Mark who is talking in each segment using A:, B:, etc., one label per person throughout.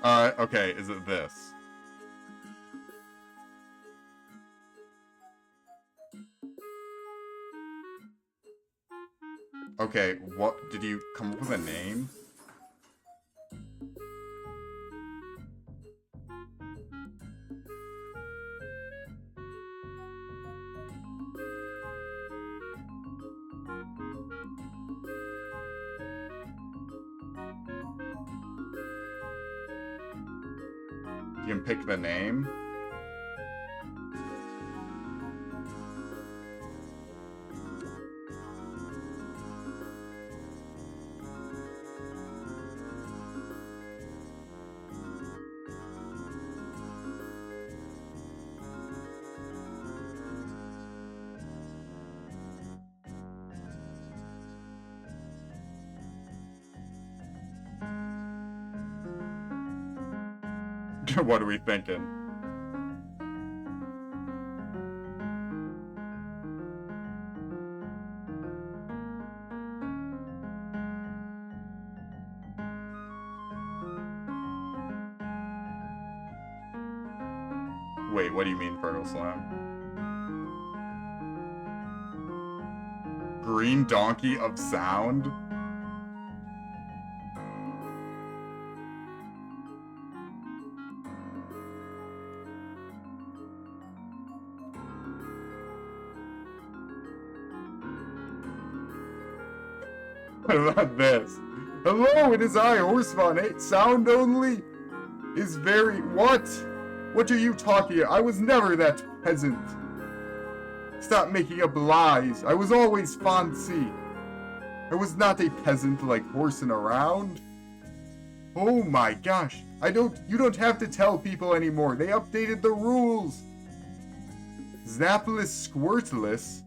A: Okay, is it this? Okay, what, did you come up with a name? You can pick the name? What are we thinking? Wait, what do you mean, Fergal Slam? Green Donkey of Sound? What about this? Hello, it is I, Horsefawn 8. Sound only is very... What? What are you talking about? I was never that peasant. Stop making up lies. I was always fancy. I was not a peasant like horsing around. Oh my gosh. You don't have to tell people anymore. They updated the rules. Zapless Squirtless?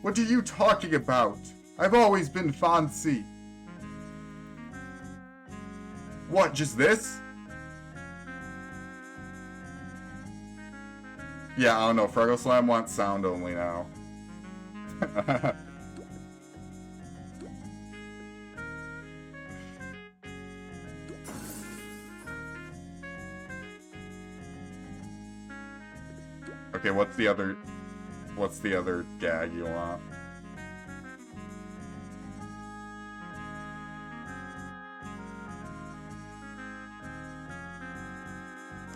A: What are you talking about? I've always been fancy. What, just this? Yeah, I don't know. Fraggle Slam wants sound only now. Okay, what's the other gag you want?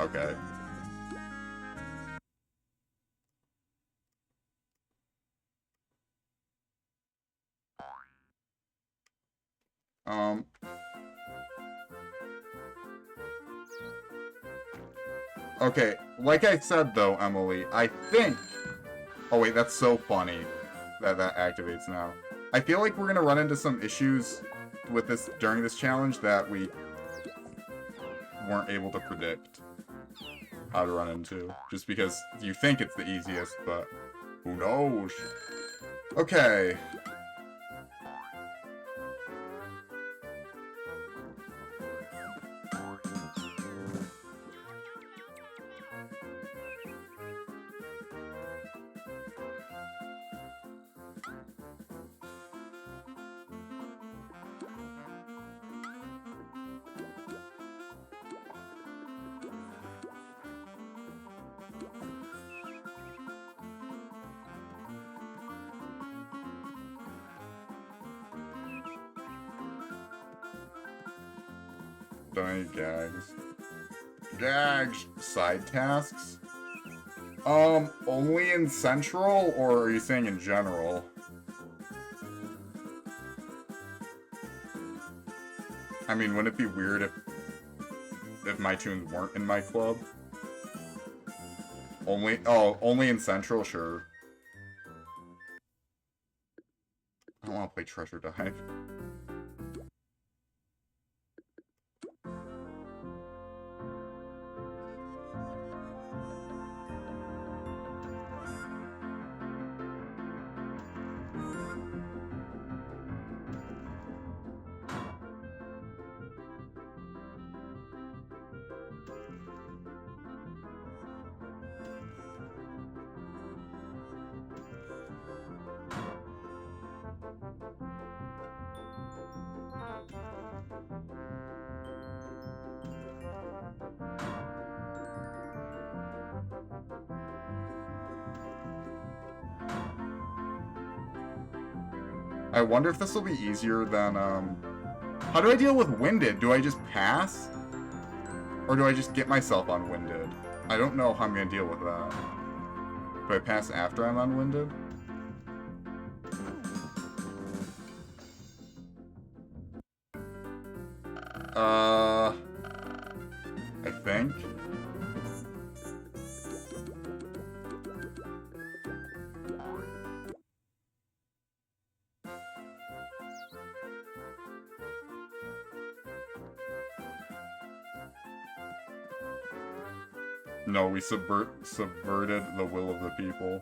A: Okay. Okay, like I said though, Emily, I think... Oh wait, that's so funny that that activates now. I feel like we're gonna run into some issues with this during this challenge that we weren't able to predict how to run into. Just because you think it's the easiest, but who knows? Okay. Don't need gags. Gags side tasks? Only in Central, or are you saying in general? I mean, wouldn't it be weird if my tunes weren't in my club? Only in Central? Sure. I don't want to play Treasure Dive. I wonder if this will be easier than, How do I deal with winded? Do I just pass? Or do I just get myself unwinded? I don't know how I'm gonna deal with that. Do I pass after I'm unwinded? I think. No, we subverted the will of the people.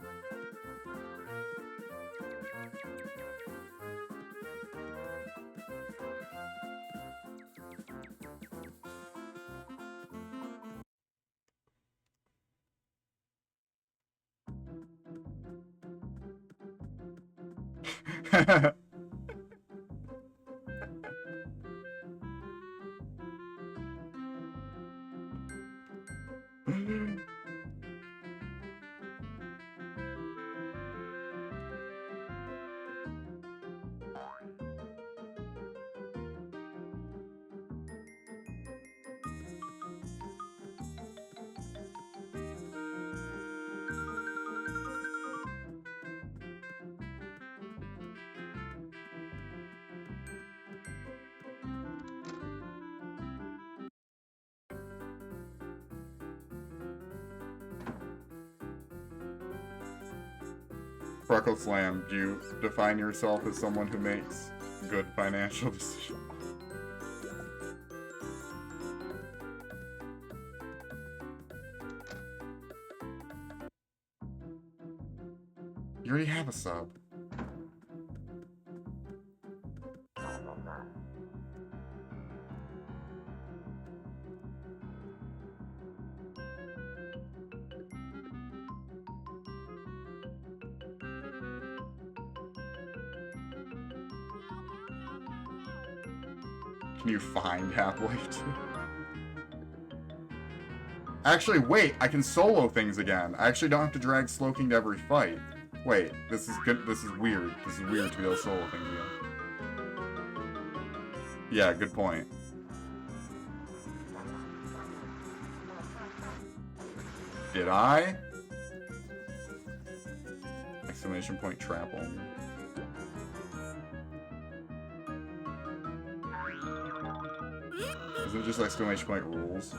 A: Freckle Slam, do you define yourself as someone who makes good financial decisions? You already have a sub. Can you find halfway to? Actually, wait, I can solo things again. I actually don't have to drag Slowking to every fight. Wait, this is good. This is weird. This is weird to be able to solo things again. Yeah, good point. Did I? Exclamation point trap only. Isn't it just exclamation point rules?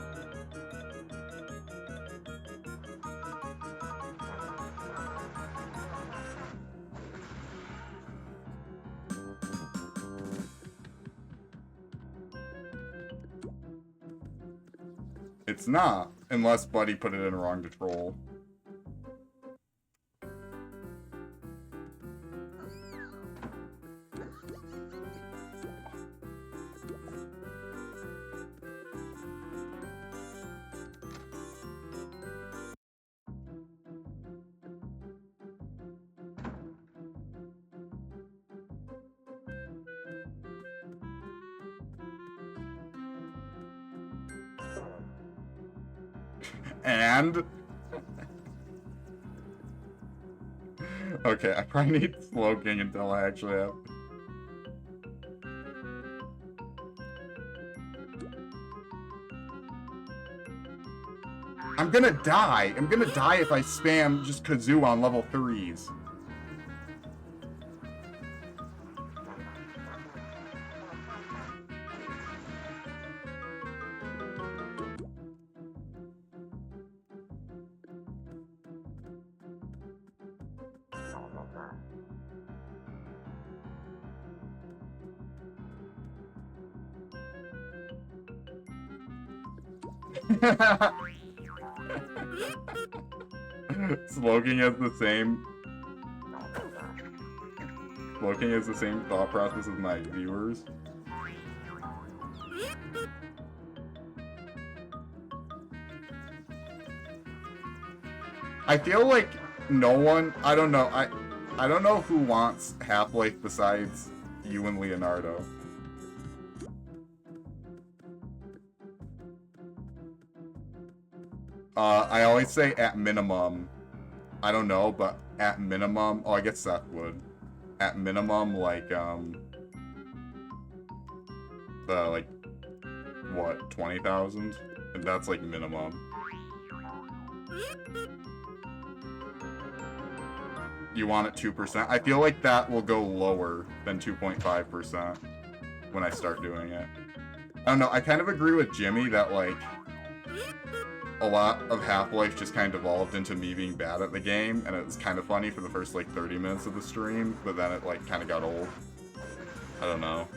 A: It's not, unless Buddy put it in wrong to troll. And? Okay, I probably need Slowking until I actually have... I'm gonna die! I'm gonna die if I spam just Kazoo on level 3s. Slowking has the same... Slowking has the same thought process as my viewers. I feel like no one... I don't know. I don't know who wants Half-Life besides you and Leonardo. I always say at minimum. I don't know, but at minimum... Oh, I guess Seth would. at minimum, like, like, what, 20,000? And that's, like, minimum. You want it 2%? I feel like that will go lower than 2.5% when I start doing it. I don't know, I kind of agree with Jimmy that, like, a lot of Half-Life just kind of evolved into me being bad at the game, and it was kind of funny for the first, like, 30 minutes of the stream, but then it, like, kind of got old. I don't know.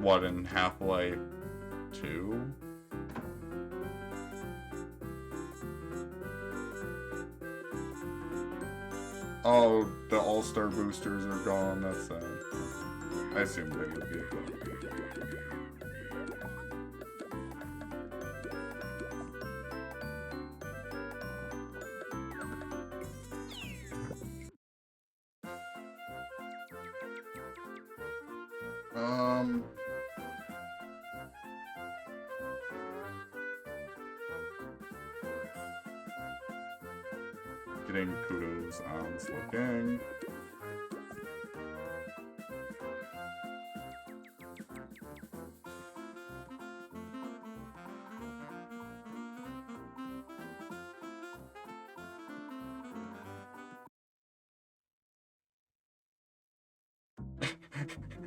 A: What, in Half-Life 2? Oh, the All-Star boosters are gone, that's sad. I assumed they would be. Getting kudos on Slow King.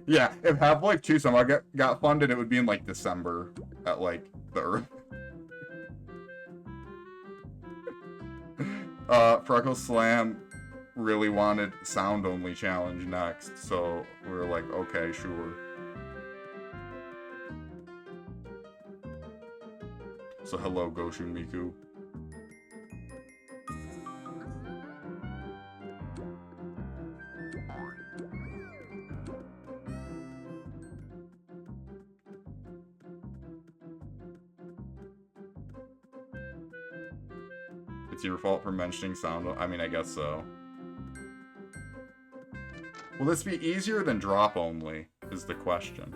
A: Yeah, if Half-Life 2 somehow got funded, it would be in, like, December at, like, the Earth. Freckle Slam really wanted sound-only challenge next, so we were like, okay, sure. So hello, Goshu Miku. It's your fault for mentioning sound. I mean, I guess so. Will this be easier than drop only, is the question.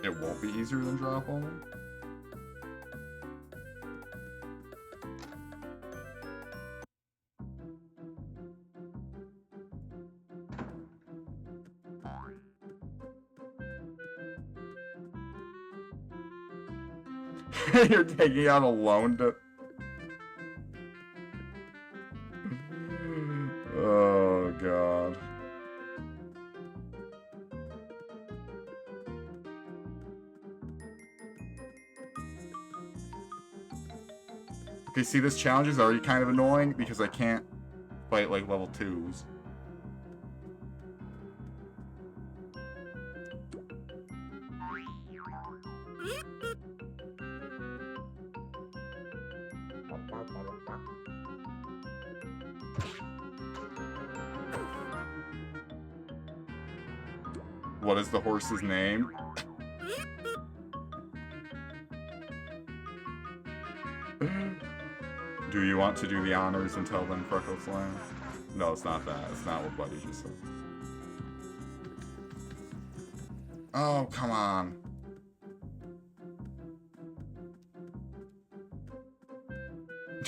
A: It won't be easier than drop only? You're taking out a loan to... Oh, God. Okay, see, this challenge is already kind of annoying because I can't fight, like, level 2s. What is the horse's name? Do you want to do the honors and tell them Freckle Slam? No, it's not that. It's not what Buddy just said. Oh, come on.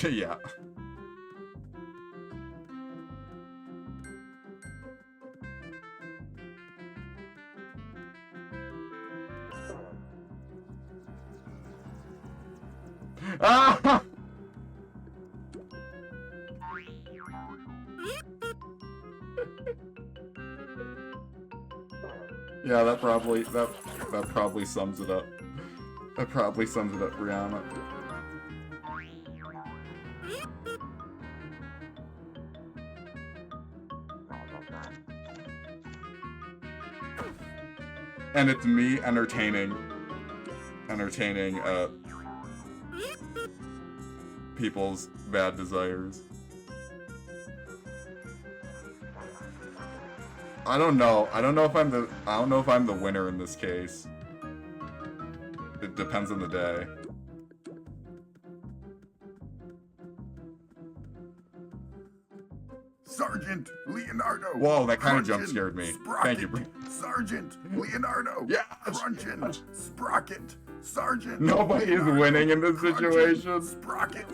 A: Yeah. Ah! Yeah, that probably sums it up. That probably sums it up, Brianna. And it's me entertaining people's bad desires. I don't know if I'm the winner in this case. It depends on the day.
B: Sergeant Leonardo.
A: Whoa, that kind of jump scared me. Thank you.
B: Sergeant Leonardo.
A: Yeah.
B: Crunchin' Sprocket. Sergeant.
A: Nobody is winning in this situation.
B: Sprocket.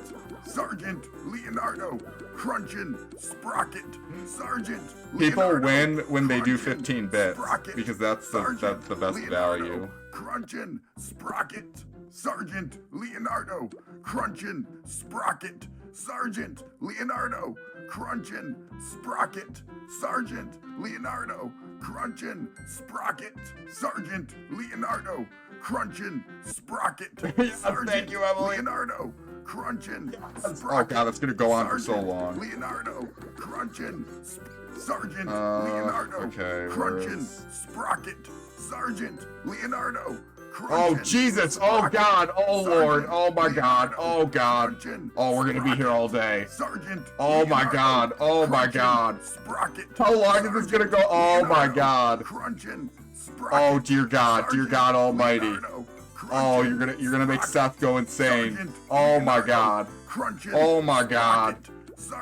B: Sergeant Leonardo. Crunchin' Sprocket. Sergeant.
A: People win when they do 15 bits because that's the best value.
B: Crunchin' Sprocket. Sergeant Leonardo. Crunchin' Sprocket. Sergeant Leonardo. Crunchin' Sprocket. Sergeant Leonardo. Crunchin' Sprocket. Sergeant Leonardo. Crunchin' Sprocket.
A: Thank you, Emily.
B: Leonardo. Crunchin' Sprocket.
A: Oh god, that's gonna go on for so long.
B: Leonardo. Crunchin' Sergeant Leonardo.
A: Okay.
B: Crunchin' Sprocket. Sergeant Leonardo.
A: Oh Jesus! Oh God! Oh Lord! Oh my God! Oh God! Oh, we're gonna be here all day. Oh my God! Oh my God! How long is this gonna go? Oh my God! Oh dear God! Dear God Almighty! Oh, you're gonna make Seth go insane! Oh my God! Oh my God!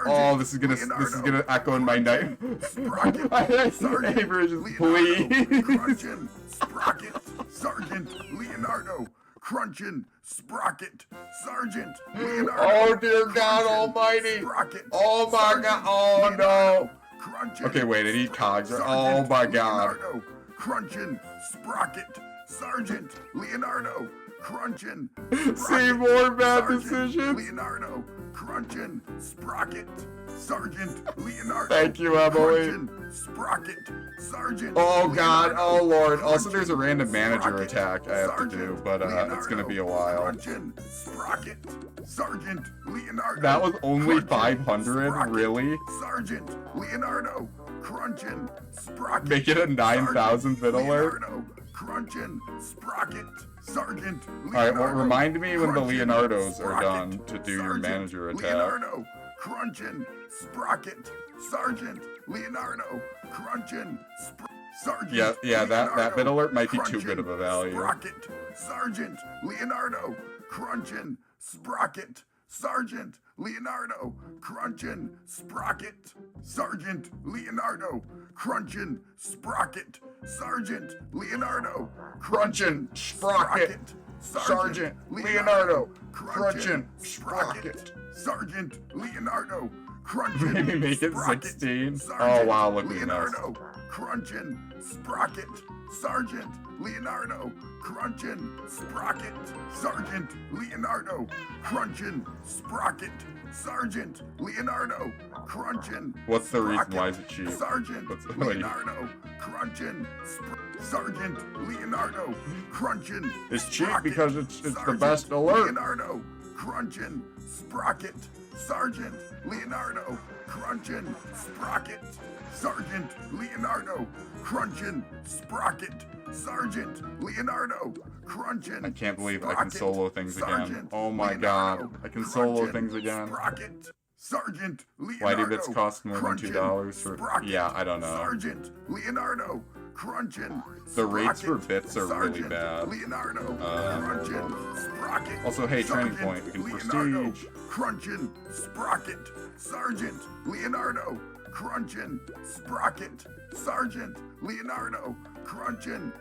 A: Oh, this is gonna echo in my night. Avery, just please.
B: Sprocket, Sergeant Leonardo, Crunchin' Sprocket, Sergeant Leonardo.
A: Oh dear God Almighty!
B: Sprocket,
A: oh my God! Oh no!
B: Crunchin',
A: Okay, wait, I need cogs. Oh my God!
B: Leonardo, Crunchin' Sprocket, Sergeant Leonardo, Crunchin' Sprocket.
A: See more bad
B: Sergeant
A: decisions.
B: Leonardo, Crunchin' Sprocket, Sergeant Leonardo.
A: Thank you, Emily.
B: Crunchin' Sprocket, Sergeant.
A: Oh God!
B: Leonardo.
A: Oh Lord! Also, there's a random manager attack I have to do, but it's gonna be a while.
B: Crunchin' Sprocket, Sergeant Leonardo.
A: That was only
B: Crunchin'
A: 500,
B: Sprocket,
A: really?
B: Sergeant Leonardo, Crunchin' Sprocket.
A: Make it a 9,000 bit alert.
B: Leonardo, Crunchin' Sprocket, Sergeant Leonardo.
A: Alright, well, remind me when the
B: Crunchin'
A: Leonardos are
B: Sprocket,
A: done to do your
B: Sergeant
A: manager attack.
B: Leonardo, Crunchin' Sprocket, Sergeant Leonardo, Crunchin' Sergeant
A: Yeah, that bit alert might be too
B: Crunchin'
A: good of a value.
B: Sprocket, Sergeant Leonardo, Crunchin' Sprocket, Sergeant Leonardo, Crunchin' Sprocket, Sergeant Leonardo, Crunchin' Sprocket, Sergeant Leonardo,
A: Crunchin' Sprocket, Sergeant Leonardo, Crunchin' Sprocket.
B: Sergeant Leonardo, Crunchin'
A: Maybe make it
B: Sprocket,
A: 16.
B: Sergeant
A: Oh wow, look at this.
B: Leonardo, Crunchin' Sprocket, Sergeant Leonardo, Crunchin' Sprocket, Sergeant Leonardo, Crunchin' Sprocket, Sergeant Leonardo, Crunchin'
A: What's the reason
B: Sprocket,
A: why is it cheap?
B: Sergeant
A: Wait.
B: Leonardo, Crunchin' Sergeant Leonardo, Crunchin'
A: It's cheap
B: Sprocket,
A: because it's the
B: Sergeant
A: best alert.
B: Leonardo, Crunchin' Sprocket, Sergeant Leonardo, Crunchin' Sprocket, Sergeant Leonardo, Crunchin' Sprocket, Sergeant Leonardo, Crunchin'
A: I can't believe I can
B: Sprocket,
A: solo things again.
B: Sergeant
A: Oh my
B: Leonardo,
A: God, I can solo
B: Crunchin'
A: things again.
B: Sprocket, Sergeant Leonardo.
A: Why do bits cost more than
B: Crunchin'
A: $2 for?
B: Sprocket,
A: Yeah, I don't know.
B: Sergeant Leonardo, Crunchin'
A: The rates for
B: Sprocket,
A: bits are really
B: Sergeant
A: bad.
B: Leonardo, Crunchin' Sprocket.
A: Also, hey, training
B: Sergeant
A: point. We can
B: Leonardo,
A: prestige.
B: Crunchin' Sprocket, Sergeant Leonardo, Crunchin' Sprocket, Sergeant Leonardo, Crunchin'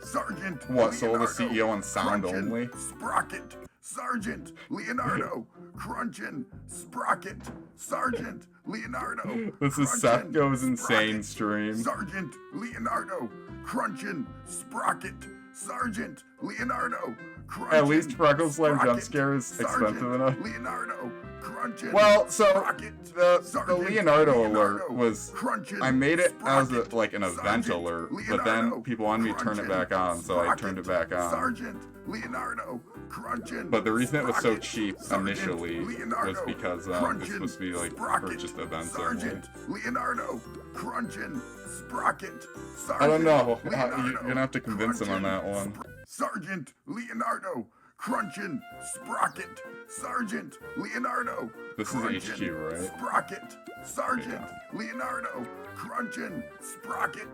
B: Sergeant
A: What, solo the
B: Leonardo,
A: CEO on sound
B: Crunchin'
A: only?
B: Sprocket, Sergeant Leonardo, Crunchin' Sprocket, Sergeant Leonardo.
A: This is Seth
B: Crunchin'
A: Goes Insane
B: Sprocket,
A: stream.
B: Sergeant Leonardo, Crunchin' Sprocket, Sergeant Leonardo, Crunchin'
A: At least Freckles Slime jump
B: Sprocket,
A: scare is
B: Sergeant
A: expensive enough.
B: Leonardo, Crunching.
A: Well, so
B: Sprocket.
A: the
B: Sergeant
A: Leonardo alert was,
B: Crunching.
A: I made it as
B: Sprocket.
A: like an event
B: Sergeant
A: alert, but
B: Leonardo.
A: then people wanted me to turn it back on, so I turned it back on.
B: Sergeant Leonardo. Crunching.
A: But the reason it was so
B: Sprocket.
A: cheap
B: Sergeant
A: initially
B: Leonardo.
A: was because it's
B: Crunching.
A: supposed to be like
B: Sprocket.
A: for just events only.
B: Sergeant Leonardo. Crunching. Sprocket. Sergeant
A: I don't know.
B: Leonardo.
A: You're gonna have to convince him on that one.
B: Sergeant Leonardo. Crunching. Sprocket. Sergeant Leonardo.
A: This is
B: Crunching.
A: HQ, right?
B: Sprocket. Sergeant Leonardo. Crunching. Sprocket.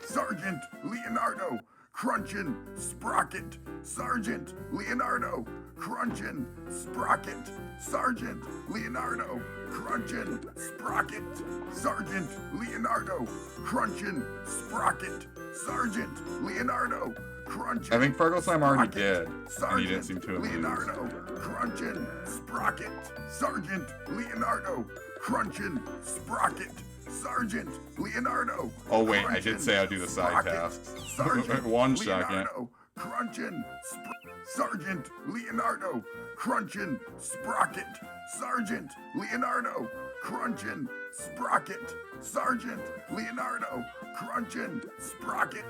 B: Sergeant Leonardo. Crunching. Sprocket. Sergeant Leonardo. Crunching. Sprocket. Sergeant Leonardo. Crunching. Sprocket. Sergeant Leonardo. Crunching. Sprocket. Sergeant Leonardo. Crunching.
A: I think Fargo Slime already
B: Sprocket.
A: did, and he
B: Sergeant
A: didn't seem to have
B: Leonardo.
A: used.
B: Crunching. Sprocket. Sergeant Leonardo. Crunching. Sprocket. Sergeant Leonardo.
A: Oh wait, I
B: Crunching.
A: did say I'd do the side
B: Sprocket.
A: tasks.
B: Sergeant
A: 1 second.
B: Leonardo. Crunching. Sergeant Leonardo. Crunching. Sprocket. Sergeant Leonardo. Crunching. Sprocket. Sergeant Leonardo. Crunching. Sprocket.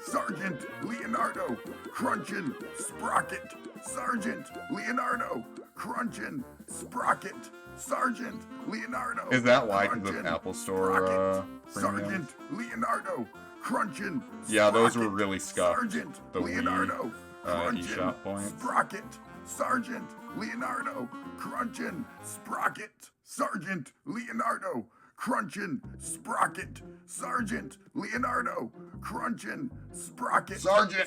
B: Sergeant Leonardo. Crunching. Sprocket. Sergeant Leonardo. Crunching. Sprocket. Sergeant Leonardo.
A: Is that why? Because of
B: Crunching.
A: Apple Store
B: Sprocket.
A: premium?
B: Sergeant Leonardo. Crunching.
A: Yeah, those were
B: Sprocket.
A: really scuffed.
B: Sergeant
A: The Wii,
B: Leonardo. Crunching.
A: eShop points.
B: Sprocket. Sergeant Leonardo. Crunching. Sprocket. Sergeant Leonardo. Crunching. Sprocket. Sergeant Leonardo. Crunching. Sprocket.
A: Sergeant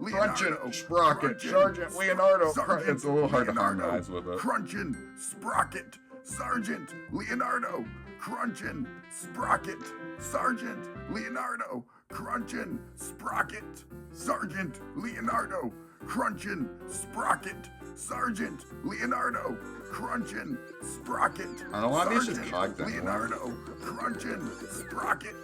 A: Leonardo. Crunching. Sprocket. Sergeant Leonardo. It's a little hard to harmonize with it.
B: Crunching. Sprocket. Sergeant Leonardo. Crunching. Sprocket. Sergeant Leonardo. Crunching. Sprocket. Sergeant Leonardo. Crunching. Sprocket. Sergeant Leonardo. Crunching. Sprocket.
A: I don't want these just
B: Sergeant
A: cogged anymore.
B: Leonardo. Crunching. Sprocket.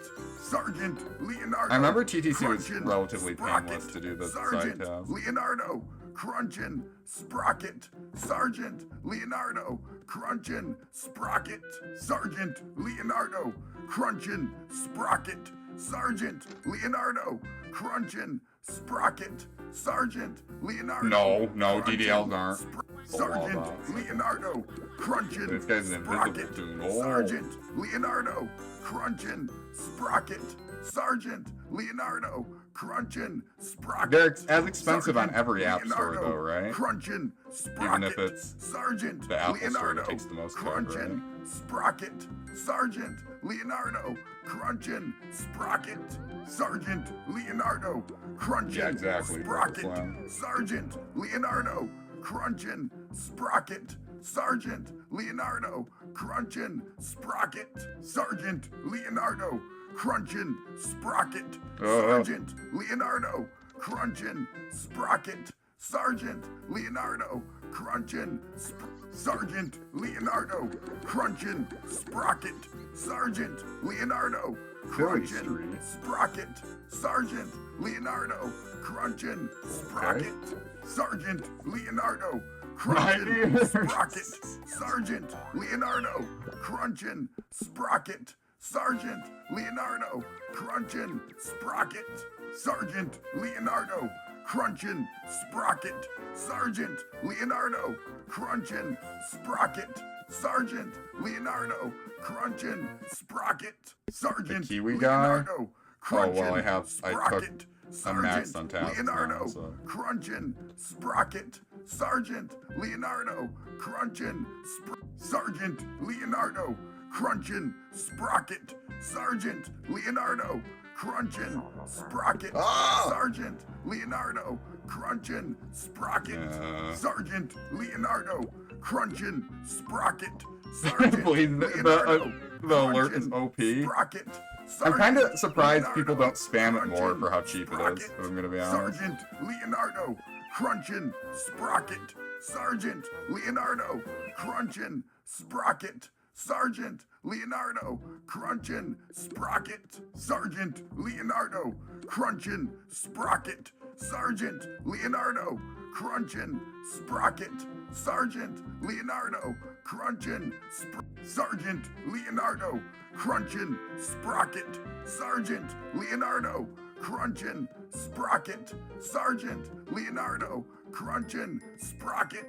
B: Sergeant Leonardo.
A: I remember TTC was
B: Crunching.
A: relatively
B: Sprocket.
A: painless to do the side
B: Sergeant
A: tasks.
B: Leonardo. Crunching. Sprocket. Sergeant Leonardo. Crunching. Sprocket. Sergeant Leonardo. Crunching. Sprocket. Sergeant Leonardo. Crunching. Sprocket. Sergeant Leonardo.
A: No,
B: Crunching.
A: DDLs aren't.
B: Sergeant
A: Bulldogs.
B: Leonardo. Crunching.
A: This guy's invisible
B: Sprocket.
A: to gold.
B: Sergeant Leonardo. Crunching. Sprocket. Sergeant Leonardo. Crunching. Sprocket.
A: They're as expensive on
B: Sergeant
A: every app store,
B: Leonardo.
A: though, right?
B: Crunching. Sprocket.
A: Even if it's
B: Sergeant
A: the Apple store
B: Leonardo.
A: that takes the most cut,
B: Crunching. Sprocket. Sergeant Leonardo. Crunching. Sprocket. Sergeant Leonardo. Crunching.
A: Yeah, exactly.
B: Sprocket.
A: Slam.
B: Sergeant Leonardo. Crunching. Sprocket. Sergeant Leonardo. Crunching. Sprocket. Sergeant Leonardo. Crunching. Sprocket. Sergeant Leonardo. Crunching. Sprocket. Sergeant Leonardo. Crunching. Sergeant Leonardo. Crunching. Sprocket. Sergeant Leonardo.
A: Philly
B: Crunching.
A: Street.
B: Sprocket. Sergeant Leonardo. Crunching. Sprocket. Sergeant Leonardo. Crunching.
A: dear.
B: Sprocket. Sergeant Leonardo. Crunching. Sprocket. Sergeant Leonardo. Crunching. Sprocket. Sergeant Leonardo. Crunching. Sprocket. Sergeant Leonardo. Crunching. Sprocket. Sergeant Leonardo. Crunching. Sprocket. Sergeant
A: Kiwi guy?
B: Leonardo. Crunching.
A: I
B: Sprocket.
A: I'm maxed on tasks
B: Leonardo.
A: now, so.
B: Crunching. Sprocket. Sergeant Leonardo. Crunching. Sergeant Leonardo. Crunching. Sprocket. Sergeant Leonardo. Crunching. Sprocket. Sergeant Leonardo. Crunching. Sprocket.
A: Yeah.
B: Sergeant Leonardo. Crunching. Sprocket. Sergeant
A: Please,
B: Leonardo.
A: the alert is
B: Crunching.
A: OP.
B: Sprocket.
A: I'm kind of
B: Sergeant
A: surprised
B: Leonardo.
A: people don't spam it more
B: Crunching.
A: for how cheap it is,
B: Sprocket.
A: if I'm gonna be honest.
B: Sergeant Leonardo. Crunching. Sprocket. Sergeant Leonardo. Crunching. Sprocket. Sergeant Leonardo. Crunching. Sprocket. Sergeant Leonardo. Crunching. Sprocket. Sergeant Leonardo. Crunching. Sprocket. Sergeant Leonardo, Crunchin', Sergeant Leonardo, Crunchin', Sprocket, Sergeant Leonardo, Crunchin', Sprocket, Sergeant Leonardo, Crunchin', Sprocket,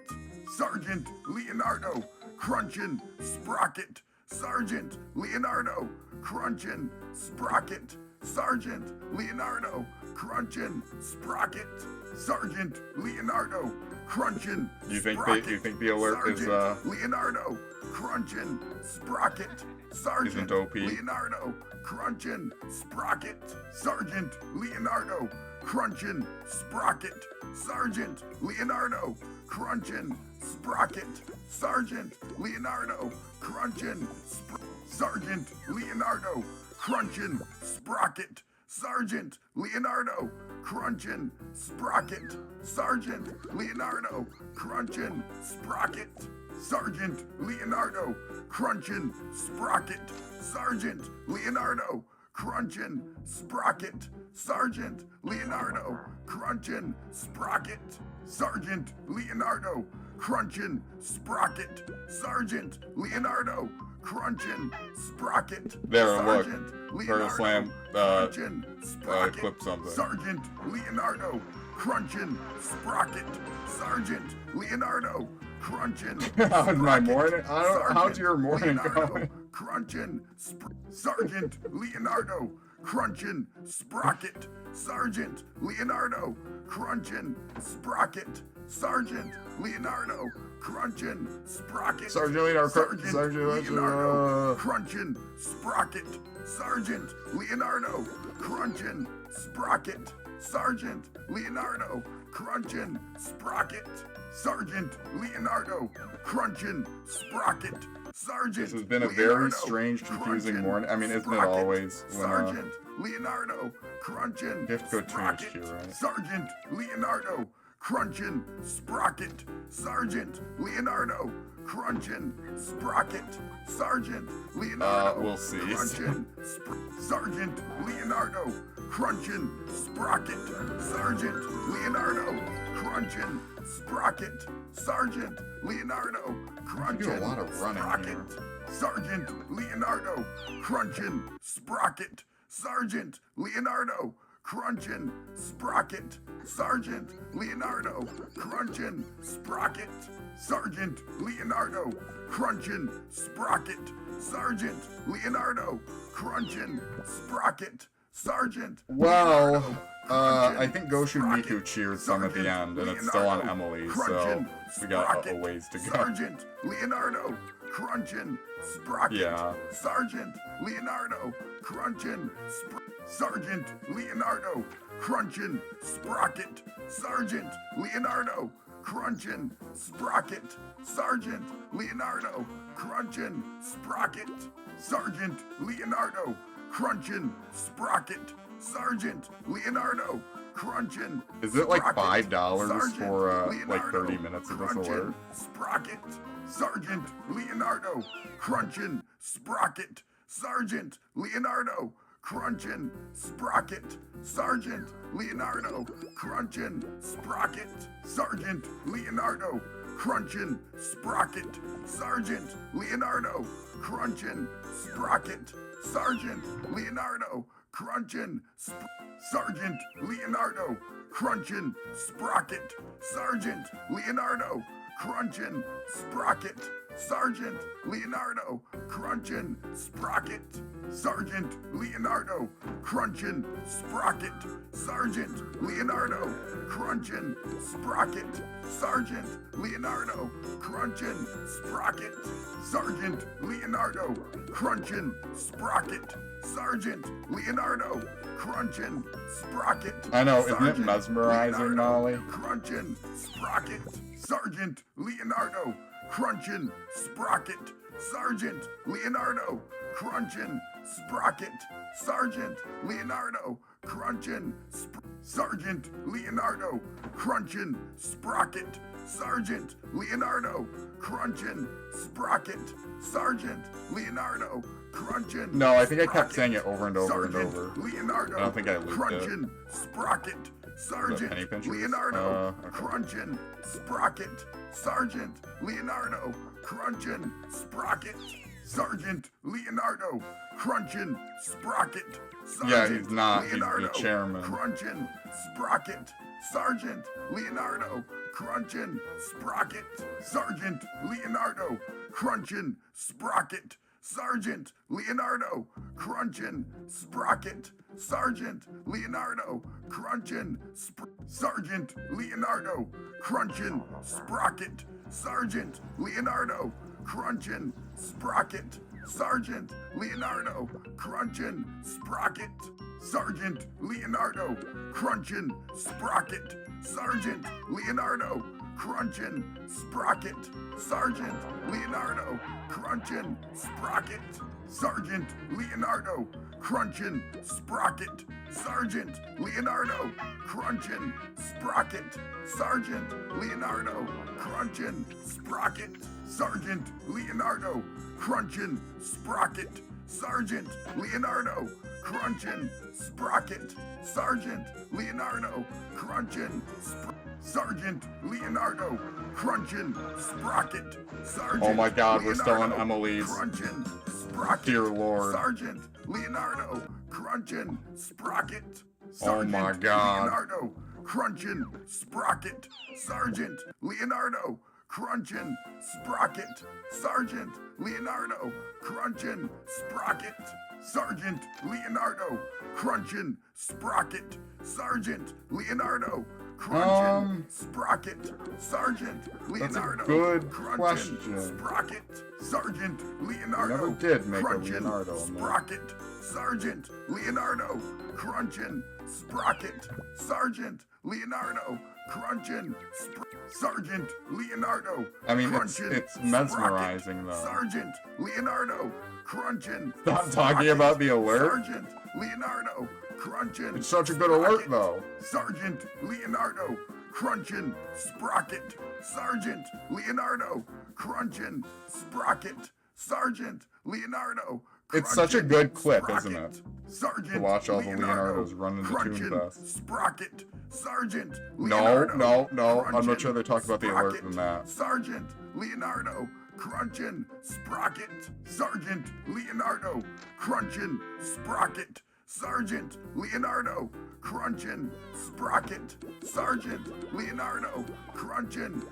B: Sergeant Leonardo, Crunchin', Sprocket, Sergeant Leonardo, Crunchin', Sprocket, Sergeant Leonardo, Crunchin', Sprocket, Sergeant Leonardo, Crunchin',
A: You think the alert is
B: Leonardo, Crunchin', Sprocket, Sergeant
A: isn't OP?
B: Leonardo, Crunchin', Sprocket, Sergeant Leonardo, Crunchin', Sprocket, Sergeant Leonardo, Crunchin', Sprocket, Sergeant Leonardo, Crunchin', Sergeant Leonardo, Crunchin', Sprocket, Sergeant Leonardo, Crunchin', Sprocket, Sergeant Leonardo, Crunchin', Sprocket, Sergeant Leonardo, Crunchin', Sprocket, Sergeant Leonardo, Crunchin', Sprocket, Sergeant Leonardo, Crunchin', Sprocket, Sergeant Leonardo, Crunchin', Sprocket, Sergeant Leonardo, Crunchin', Sprocket,
A: There, look.
B: Sergeant
A: Turtle Slam,
B: Crunchin', Sprocket,
A: clip something.
B: Sergeant Leonardo, Crunchin', Sprocket, Sergeant Leonardo, Crunchin',
A: How's my
B: Sprocket,
A: morning? How's your morning
B: Leonardo,
A: going?
B: Crunchin', Sergeant Leonardo, Crunchin', Sprocket, Sergeant Leonardo, Crunchin', Sprocket, Sergeant Leonardo, Crunchin', Sprocket,
A: Sergeant Leonardo,
B: Leonardo, Crunchin', Sprocket, Sergeant Leonardo, Crunchin', Sprocket, Sergeant Leonardo, Crunchin', Sprocket, Sergeant Leonardo, Crunchin', Sprocket, Sergeant.
A: This has been a very strange, confusing morning. I mean, isn't it always when
B: Sergeant Leonardo, Crunchin',
A: you have to go to
B: Sprocket,
A: HQ, right?
B: Sergeant Leonardo, Crunchin', Sprocket, Sergeant Leonardo, Crunchin', Sprocket, Sergeant Leonardo,
A: we'll see.
B: Crunchin', Sergeant Leonardo, Crunchin', Sprocket, Sergeant Leonardo, Crunchin', Sprocket, Sergeant Leonardo, Crunchin',
A: do a lot of running
B: Sprocket,
A: here.
B: Sergeant Leonardo, Crunchin', Sprocket, Sergeant Leonardo, Crunchin', Sprocket, Sergeant Leonardo, Crunchin', Sprocket, Sergeant Leonardo, Crunchin', Sprocket, Sergeant Leonardo, Crunchin', Sprocket, Sergeant.
A: Well,
B: Crunchin',
A: I think Goshu
B: Sprocket,
A: Miku cheered some at the
B: Sergeant
A: end, and it's still on
B: Leonardo,
A: Emily, so
B: Crunchin',
A: we got a
B: Sprocket,
A: ways to go.
B: Sergeant Leonardo, Crunchin', Sprocket,
A: Yeah.
B: Sergeant Leonardo, Crunchin', Sergeant Leonardo, Crunchin', Sprocket, Sergeant Leonardo, Crunchin', Sprocket, Sergeant Leonardo, Crunchin', Sprocket, Sergeant Leonardo, Crunchin', Sprocket, Sergeant Leonardo, Crunchin'.
A: Is it like
B: Sprocket,
A: $5
B: Sergeant
A: for like
B: Leonardo,
A: 30 minutes of this
B: Crunchin',
A: alert?
B: Sprocket, Sergeant Leonardo, Crunchin', Sprocket, Sergeant Leonardo, Crunchin', Sprocket, Sergeant Leonardo, Crunchin', Sprocket, Sergeant Leonardo, Crunchin', Sprocket, Sergeant Leonardo, Crunchin', Sprocket, Sergeant Leonardo, Crunchin', Sergeant Leonardo, Crunchin', Sprocket, Sergeant Leonardo, Crunchin', Sprocket, Sergeant Leonardo, Crunchin', Sprocket, Sergeant Leonardo, Crunchin', Sprocket, Sergeant Leonardo, Crunchin', Sprocket, Sergeant Leonardo, Crunchin', Sprocket, Sergeant Leonardo, Crunchin', Sprocket, Sergeant Leonardo, Crunchin', Sprocket.
A: I know, isn't it
B: Sergeant
A: mesmerizing,
B: Leonardo,
A: Molly?
B: Crunchin', Sprocket, Sergeant Leonardo, Crunchin', Sprocket, Sergeant Leonardo, Crunchin', Sprocket, Sergeant Leonardo, Crunchin', Sergeant Leonardo, Crunchin', Sprocket, Sergeant Leonardo, Crunchin', Sprocket, Sergeant Leonardo, Crunchin'.
A: No, I think I kept
B: Sprocket,
A: saying it over and over and
B: Sergeant
A: over.
B: Leonardo,
A: I don't think I looped it.
B: Crunchin', Sprocket, Sergeant
A: penny pinchers?
B: Leonardo,
A: Okay.
B: Crunchin', Sprocket, Sergeant Leonardo, Crunchin', Sprocket, Sergeant Leonardo, Crunchin', Sprocket,
A: Yeah,
B: Sergeant
A: he's not. He's
B: Leonardo,
A: the chairman.
B: Crunchin', Sprocket, Sergeant Leonardo, Crunchin', Sprocket, Sergeant Leonardo, Crunchin', Sprocket, Sergeant Leonardo, Crunchin', Sprocket, Sergeant Leonardo, Crunchin', Sergeant Leonardo, Crunchin', Sprocket, Sergeant Leonardo, Crunchin', Sprocket, Sergeant Leonardo, Crunchin', Sprocket, Sergeant Leonardo, Crunchin', Sprocket, Sergeant Leonardo, Crunchin', Sprocket, Sergeant Leonardo, Crunchin', Sprocket, Sergeant Leonardo, Crunchin', Sprocket, Sergeant Leonardo, Crunchin', Sprocket, Sergeant Leonardo, Crunchin', Sprocket, Sergeant Leonardo, Crunchin', Sprocket, Sergeant Leonardo, Crunchin', Sprocket, Sergeant Leonardo, Crunchin', Sergeant Leonardo, Crunchin', Sprocket, Sergeant
A: Oh my God, we're still on
B: Leonardo,
A: Emily's.
B: Crunchin', Sprocket,
A: Dear Lord.
B: Sergeant Leonardo, Crunchin', Sprocket,
A: Oh
B: Sergeant
A: my God.
B: Leonardo, Crunchin', Sprocket, Sergeant Leonardo, Crunchin', Sprocket, Sergeant Leonardo, Crunchin', Sprocket, Sergeant Leonardo, Crunchin', Sprocket, Sergeant Leonardo, Crunchin', Sprocket, Sergeant Leonardo,
A: good
B: Crunchin',
A: question.
B: Sprocket, Sergeant Leonardo,
A: never did make a
B: Crunchin',
A: Leonardo in there.
B: Sprocket, Sergeant Leonardo, Crunchin', Sprocket, Sergeant Leonardo, Crunchin', Sergeant Leonardo.
A: I mean,
B: Crunchin',
A: it's
B: Sprocket,
A: mesmerizing, though.
B: Sergeant Leonardo, Crunchin'.
A: Stop talking about the alert.
B: Sergeant Leonardo, Crunchin'.
A: It's such a good alert,
B: Sprocket,
A: though.
B: Sergeant Leonardo, Crunchin', Sprocket, Sergeant Leonardo, Crunchin', Sprocket, Sergeant Leonardo.
A: It's such a good clip,
B: Sprocket,
A: isn't it?
B: Sergeant
A: To watch all the
B: Leonardo,
A: Leonardos run into
B: Crunchin',
A: Toon Fest.
B: Sprocket, Sergeant
A: No,
B: Leonardo.
A: no. I'm not
B: Crunchin',
A: sure they talked about the alert
B: Sprocket,
A: than that.
B: Sergeant Leonardo, Crunchin', Sprocket, Sergeant Leonardo, Crunchin', Sprocket, Sergeant Leonardo, Crunchin', Sprocket, Sergeant Leonardo, Crunchin',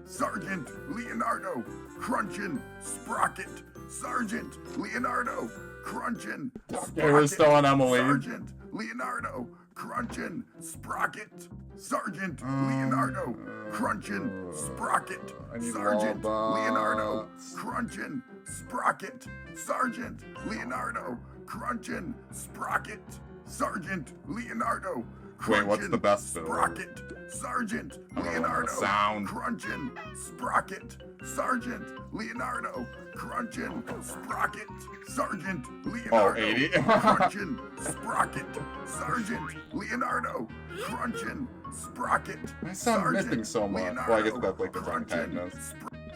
B: Sergeant Leonardo, Crunchin', Sprocket, Sergeant Leonardo, Crunchin',
A: Okay, we're still on Emily.
B: Sergeant Leonardo, Crunchin', Sprocket, Sergeant Leonardo, Crunchin', Sprocket,
A: I need
B: Sergeant
A: Wallbots.
B: Leonardo, Crunchin', Sprocket, Sergeant Leonardo, Crunchin', Sprocket, Sergeant Leonardo,
A: Wait, what's the
B: Crunchin',
A: best build?
B: Sprocket, Sergeant
A: I don't know
B: Leonardo,
A: the sound.
B: Crunchin', Sprocket, Sergeant Leonardo, Crunchin', Sprocket, Sergeant Leonardo,
A: 80?
B: Crunchin', Sprocket, Sergeant Leonardo, Crunchin', Sprocket,
A: My sound
B: Sergeant
A: missing so much.
B: Leonardo,
A: Well, I guess that's like the song
B: Crunchin',
A: does.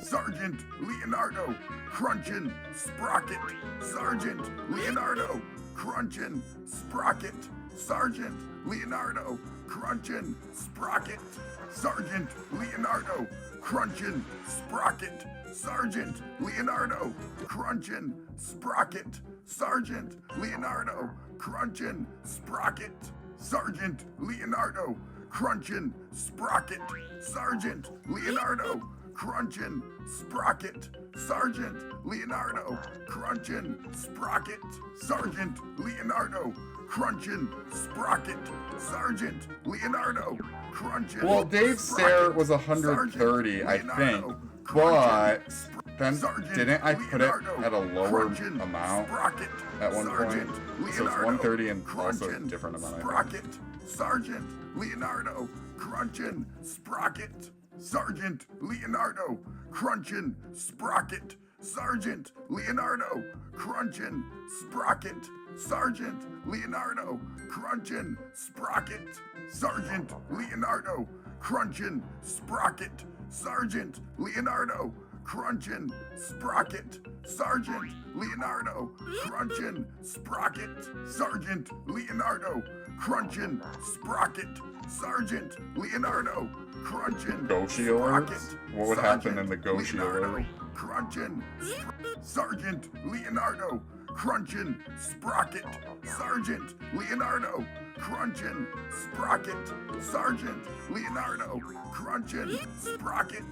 B: Sergeant Leonardo, Crunchin', Sprocket, Sergeant Leonardo, Crunchin', Sprocket, Sergeant Leonardo, Crunchin', Sprocket, Sergeant Leonardo, Crunchin', Sprocket, Sergeant Leonardo, Crunchin', Sprocket, Sergeant Leonardo, Crunchin', Sprocket, Sergeant Leonardo, Crunchin', Sprocket, Sergeant Leonardo, Crunchin', Sprocket, Sergeant Leonardo, Crunchin', Sprocket, Sergeant Leonardo, Crunchin', Sprocket, Sergeant Leonardo, Crunchin'.
A: Well, Dave's stare was 130, I think, but then didn't I put it at a lower amount at one point? So it's 130 and also a different amount, I think.
B: Sprocket, Sergeant Leonardo, Crunchin', Sprocket, Sergeant Leonardo, Crunchin', Sprocket, Sergeant Leonardo, Crunchin', Sprocket, Sergeant Leonardo, Crunchin', Sprocket, Sergeant Leonardo, Crunchin', Sprocket, Sergeant Leonardo, Crunchin', Sprocket, Sergeant, Leonardo, Crunchin', Sprocket, Sergeant, Leonardo, Crunchin', Sprocket, Sergeant, Leonardo, Crunchin',
A: Goshi alerts? What would happen in the Goshi alert?
B: Crunchin', Sergeant, Leonardo, Crunchin', Sprocket, Sergeant, Leonardo, Crunchin', Sprocket, Sergeant, Leonardo, Crunchin', Sprocket,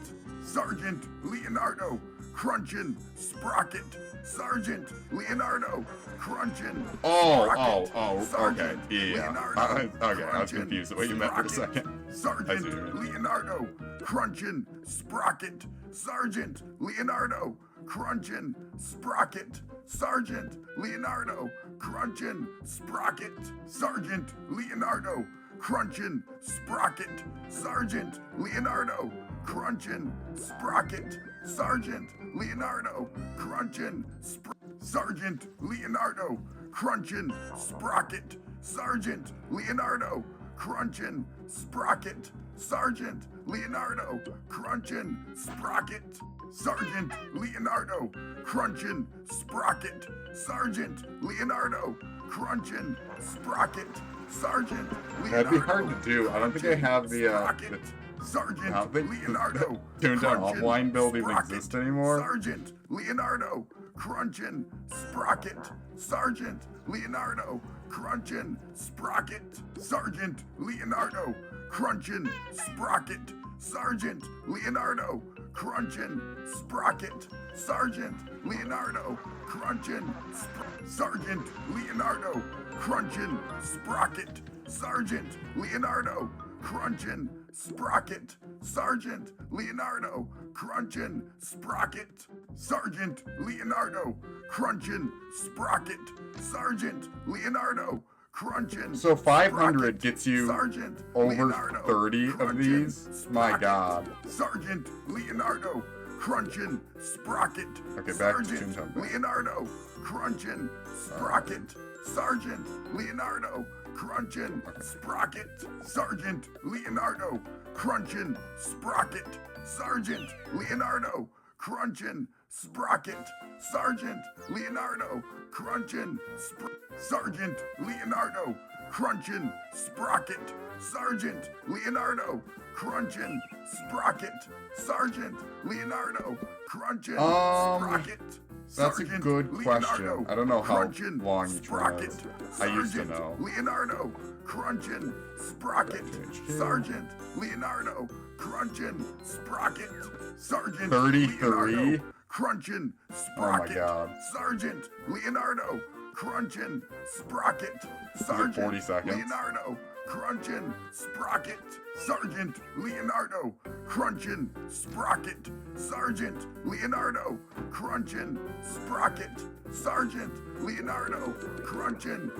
B: Sergeant, Leonardo, Crunchin', Sprocket, Sergeant, Leonardo, Crunchin',
A: Okay, yeah. Okay, I was confused at what you meant for a second.
B: Sergeant, Leonardo, Crunchin', Sprocket, Sergeant, Leonardo, Crunchin', Sprocket, Sergeant, Leonardo, Crunchin', Sprocket, Sergeant, Leonardo, Crunchin', Sprocket, Sergeant, Leonardo, Crunchin', Sprocket, Sergeant, Leonardo, Crunchin', Sergeant, Leonardo, Crunchin', Sprocket, Sergeant, Leonardo, Crunchin', Sprocket, Sergeant, Leonardo, Crunchin', Sprocket, Sergeant, Leonardo, Crunchin', Sprocket, Sergeant, Leonardo, Crunchin', Sprocket, Sergeant, Leonardo.
A: That'd be hard to do. I don't think I have the
B: Sergeant, Leonardo,
A: tuned down offline build even exist anymore.
B: Sergeant, Leonardo, Crunchin', Sprocket, Sergeant, Leonardo, Crunchin', Sprocket, Sergeant, Leonardo, Crunchin', Sprocket, Sergeant, Leonardo, Crunchin', Sprocket, Sergeant, Leonardo, Crunchin', Sergeant, Leonardo, Crunchin', Sprocket, Sergeant, Leonardo, Crunchin', Sprocket, Sergeant, Leonardo, Crunchin', Sprocket, Sergeant, Leonardo, Crunchin', Sprocket, Sergeant, Leonardo, Crunchin'.
A: So 500 gets you
B: Sergeant,
A: over
B: Leonardo,
A: 30 of
B: Crunchin',
A: these? My
B: Sprocket,
A: god.
B: Sergeant, Leonardo, Crunchin', Sprocket,
A: Okay, back to
B: Sergeant,
A: Toontown.
B: Leonardo, Crunchin', Sprocket, Sergeant, Leonardo, Crunchin', Sprocket, Sergeant, Leonardo, Crunchin', Sprocket, Sergeant, Leonardo, Crunchin', Sprocket, Sergeant, Leonardo, Crunchin', Sergeant, Leonardo, Crunchin', Sprocket, Sergeant, Leonardo, Crunchin', Sprocket, Sergeant, Leonardo, Crunchin', Sprocket.
A: That's a good question. I don't know how long each one is. I used to know.
B: Leonardo, Crunchin', Sprocket, Sergeant, Leonardo, Crunchin', Sprocket, Sergeant,
A: 33?
B: Leonardo, Crunchin',
A: Oh
B: Sprocket,
A: my god.
B: Sergeant, Leonardo, Crunchin', Sprocket,
A: Is it
B: Sergeant,
A: 40 seconds?
B: Leonardo, Crunchin', Sprocket, Sergeant, Leonardo, Crunchin', Sprocket, Sergeant, Leonardo, Crunchin', Sprocket, Sergeant, Leonardo, Crunchin',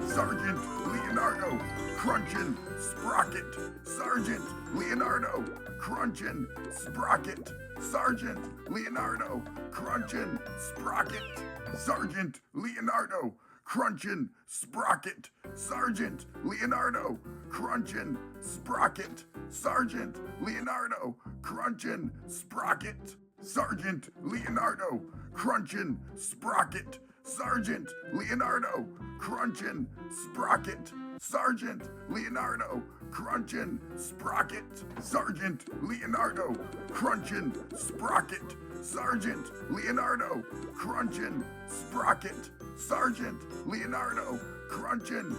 B: Sergeant, Leonardo, Crunchin', Sprocket, Sergeant, Leonardo, Crunchin', Sprocket, Sergeant, Leonardo, Crunchin', Sprocket, Sergeant, Leonardo, Crunchin', Sprocket, Sergeant, Leonardo, Crunchin', Sprocket, Sergeant, Leonardo, Crunchin', Sprocket, Sergeant, Leonardo, Crunchin', Sprocket, Sergeant, Leonardo, Crunchin', Sprocket, Sergeant, Leonardo, Crunchin', Sprocket, Sergeant, Leonardo, Crunchin', Sprocket, Sergeant, Leonardo, Crunchin', Sprocket, Sergeant, Leonardo, Crunchin',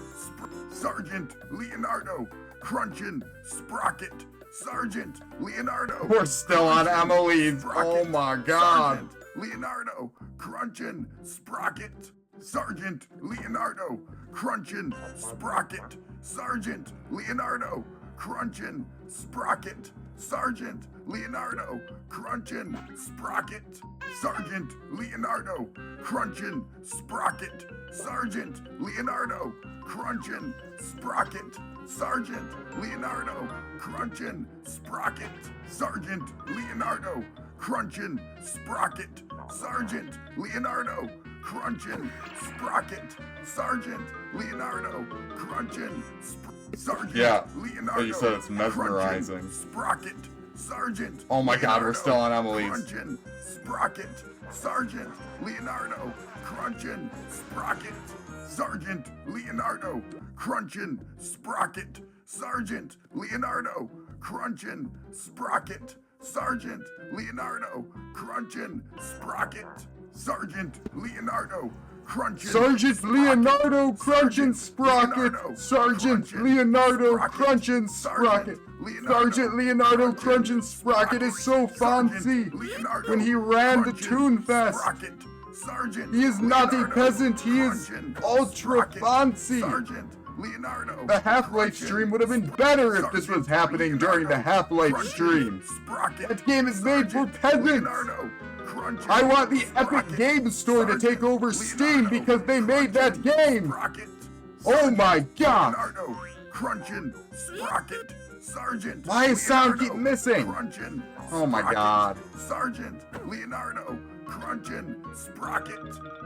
B: Sergeant, Leonardo, Crunchin', Sprocket, Sergeant, Leonardo.
A: We're still on Emily's. Oh my god.
B: Sergeant, Leonardo, Crunchin', Sprocket, Sergeant, Leonardo, Crunchin', Sprocket, Sergeant, Leonardo, Crunchin', Sprocket, Sergeant, Leonardo, Crunchin', Sprocket, Sergeant, Leonardo, Crunchin', Sprocket, Sergeant, Leonardo, Crunchin', Sprocket, Sergeant, Leonardo, Crunchin', Sprocket, Sergeant, Leonardo, Crunchin', Sprocket, Sergeant, Leonardo, Crunchin', Sprocket, Sergeant, Leonardo, Crunchin', Sergeant,
A: Yeah,
B: Leonardo,
A: you said it's mesmerizing.
B: Crunchin', Sprocket, Sergeant.
A: Oh my God, we're
B: Leonardo,
A: still on Emily's.
B: Crunchin', Sprocket, Sergeant, Leonardo, Crunchin', Sprocket, Sergeant, Leonardo, Crunchin', Sprocket, Sergeant, Leonardo, Crunchin', Sprocket, Sergeant, Leonardo, Crunchin', Sprocket, Sergeant, Leonardo, Crunchin',
A: Sergeant Leonardo Crunchin' Sprocket! Sergeant Leonardo Crunchin' Sprocket! Sergeant Leonardo Crunchin' Sprocket is so fancy! When he ran the Toon Fest! He is not a peasant, he is ultra fancy! The Half-Life stream would have been better if this was happening during the Half-Life stream! That game is made for peasants! I want the Epic Games Store to take over Steam because they made that game! Oh my god! Why is sound keep missing? Oh my god.
B: Sergeant Leonardo Crunchin' Sprocket,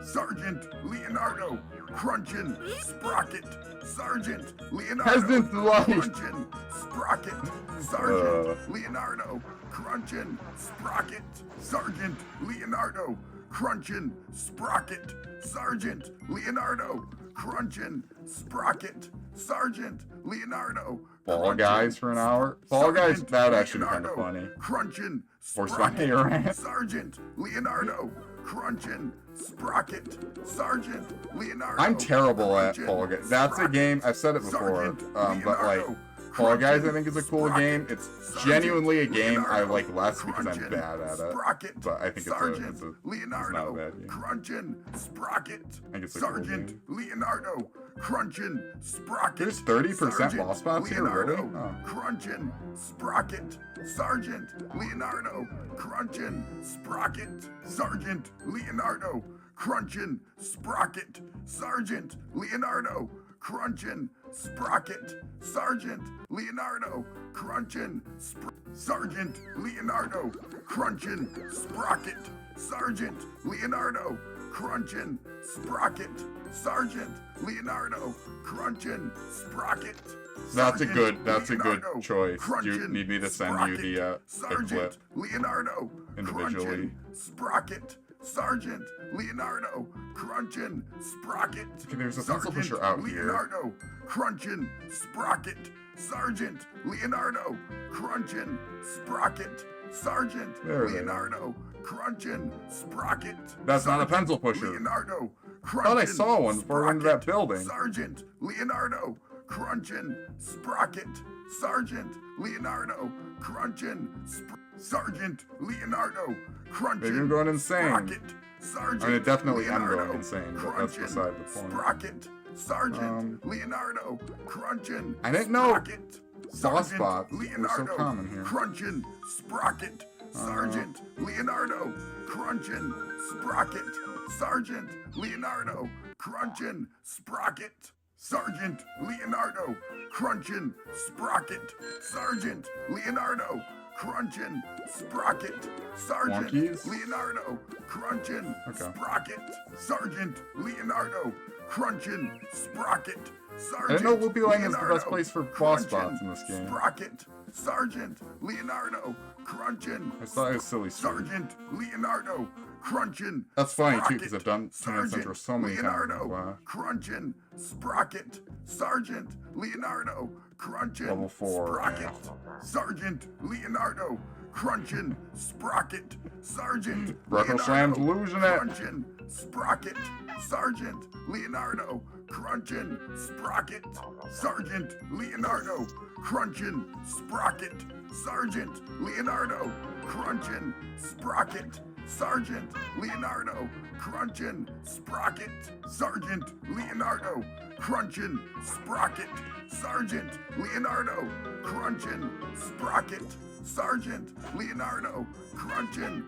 B: Sergeant Leonardo Crunchin' Sprocket, Sergeant Leonardo
A: Peasant life.
B: Crunchin' Sprocket, Sergeant Leonardo Crunchin' Sprocket, Sergeant Leonardo Crunchin' Sprocket, Sergeant Leonardo Crunchin' Sprocket, Sergeant Leonardo.
A: Fall Guys for an hour? Fall Guys, that would actually be kind of funny.
B: Crunchin'
A: Force my rant.
B: Sergeant Leonardo Crunchin' Sprocket, Sergeant Leonardo.
A: I'm terrible at Fall Guys. That's a game, I've said it before, but like, Fall Guys I think is a cool game. It's genuinely a game I like less because I'm bad at it. But I think it's not a bad game.
B: Crunchin' Sprocket,
A: I think it's a cool
B: Sergeant
A: game.
B: Leonardo Crunchin' Sprocket.
A: There's 30% boss spots here, really? Oh.
B: Crunchin' Sprocket, Sergeant Leonardo Crunchin' Sprocket, Sergeant Leonardo Crunchin' Sprocket, Sergeant Leonardo Crunchin' Sprocket, Sergeant Leonardo Crunchin' Sergeant Leonardo Crunchin' Sprocket, Sergeant Leonardo Crunchin' Sprocket, Sergeant Leonardo Crunchin' Sprocket.
A: That's a good choice. Do you need me to send you the clip
B: Leonardo
A: individually?
B: Sprocket, Sergeant Leonardo Crunchin' Sprocket.
A: Okay, there's a pencil pusher out here.
B: Leonardo Crunchin' Sprocket, Sergeant Leonardo Crunchin' Sprocket, Sergeant Leonardo Crunchin' Sprocket.
A: That's not a pencil pusher.
B: Leonardo
A: I thought I saw one before I went into that building.
B: Sergeant Leonardo Crunchin' Sprocket, Sergeant Leonardo Crunchin' Sergeant Leonardo Crunchin'
A: Maybe I'm going insane.
B: Sprocket, Sergeant
A: I mean, definitely am
B: Leonardo
A: going insane, but that's
B: Crunchin'
A: beside the point.
B: Sprocket, Sergeant Leonardo Crunchin'
A: I didn't know
B: Sprocket,
A: boss
B: Sergeant
A: spots were so
B: Leonardo
A: common here.
B: Crunchin' Sprocket, Sergeant Leonardo Crunchin' Sprocket, Sergeant Leonardo Crunchin' Sprocket, Sergeant Leonardo Crunchin' Sprocket, Sergeant Leonardo Crunchin' Sprocket, Sergeant
A: Monkeys?
B: Leonardo Crunchin'
A: Okay.
B: Sprocket, Sergeant Leonardo Crunchin' Sprocket, Sergeant
A: I didn't know Whoopie Lang is the best
B: Leonardo
A: place for boss
B: Crunchin'
A: spots in this game.
B: Sprocket, Sergeant Leonardo Crunchin'
A: I thought it was silly stuff.
B: Sergeant Leonardo Crunchin'
A: That's funny too,
B: Sprocket,
A: because I've done Command Central so many times.
B: Leonardo
A: Wow.
B: Crunchin' Sprocket, Sergeant Leonardo Crunchin'
A: Level 4.
B: Sprocket, Sergeant Leonardo Crunchin' Sprocket, Sergeant
A: Retro Slam's
B: Leonardo
A: losing it.
B: Crunchin' Sprocket, Sergeant Leonardo Crunchin' Sprocket, Sergeant Leonardo Crunchin' Sprocket, Sergeant Leonardo Crunchin' Sprocket, Sergeant Leonardo Crunchin' Sprocket, Sergeant Leonardo Crunchin' Sprocket, Sergeant Leonardo Crunchin' Sprocket, Sergeant Leonardo Crunchin'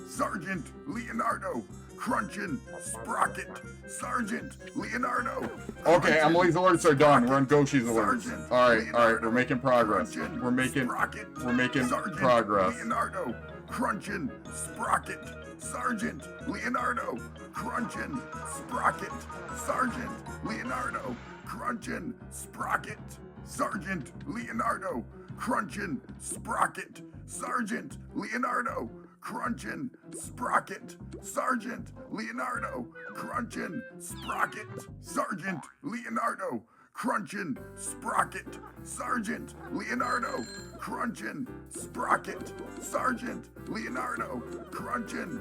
B: Sergeant Leonardo Crunchin' Sprocket, Sergeant Leonardo.
A: Okay, Emily's alerts are done. We're on Goshi's alerts.
B: Sergeant
A: Alright,
B: Leonardo
A: we're making progress.
B: Crunchin'
A: We're making
B: Sergeant
A: progress.
B: Leonardo Crunchin' Sprocket, Sergeant Leonardo Crunchin' Sprocket, Sergeant Leonardo Crunchin' Sprocket, Sergeant Leonardo, Crunchin' Sprocket, Sergeant Leonardo, Crunchin' Sprocket, Sergeant Leonardo, Crunchin' Sprocket, Sergeant Leonardo, Crunchin' Sprocket, Sergeant Leonardo, Crunchin' Sprocket, Sergeant Leonardo, Crunchin'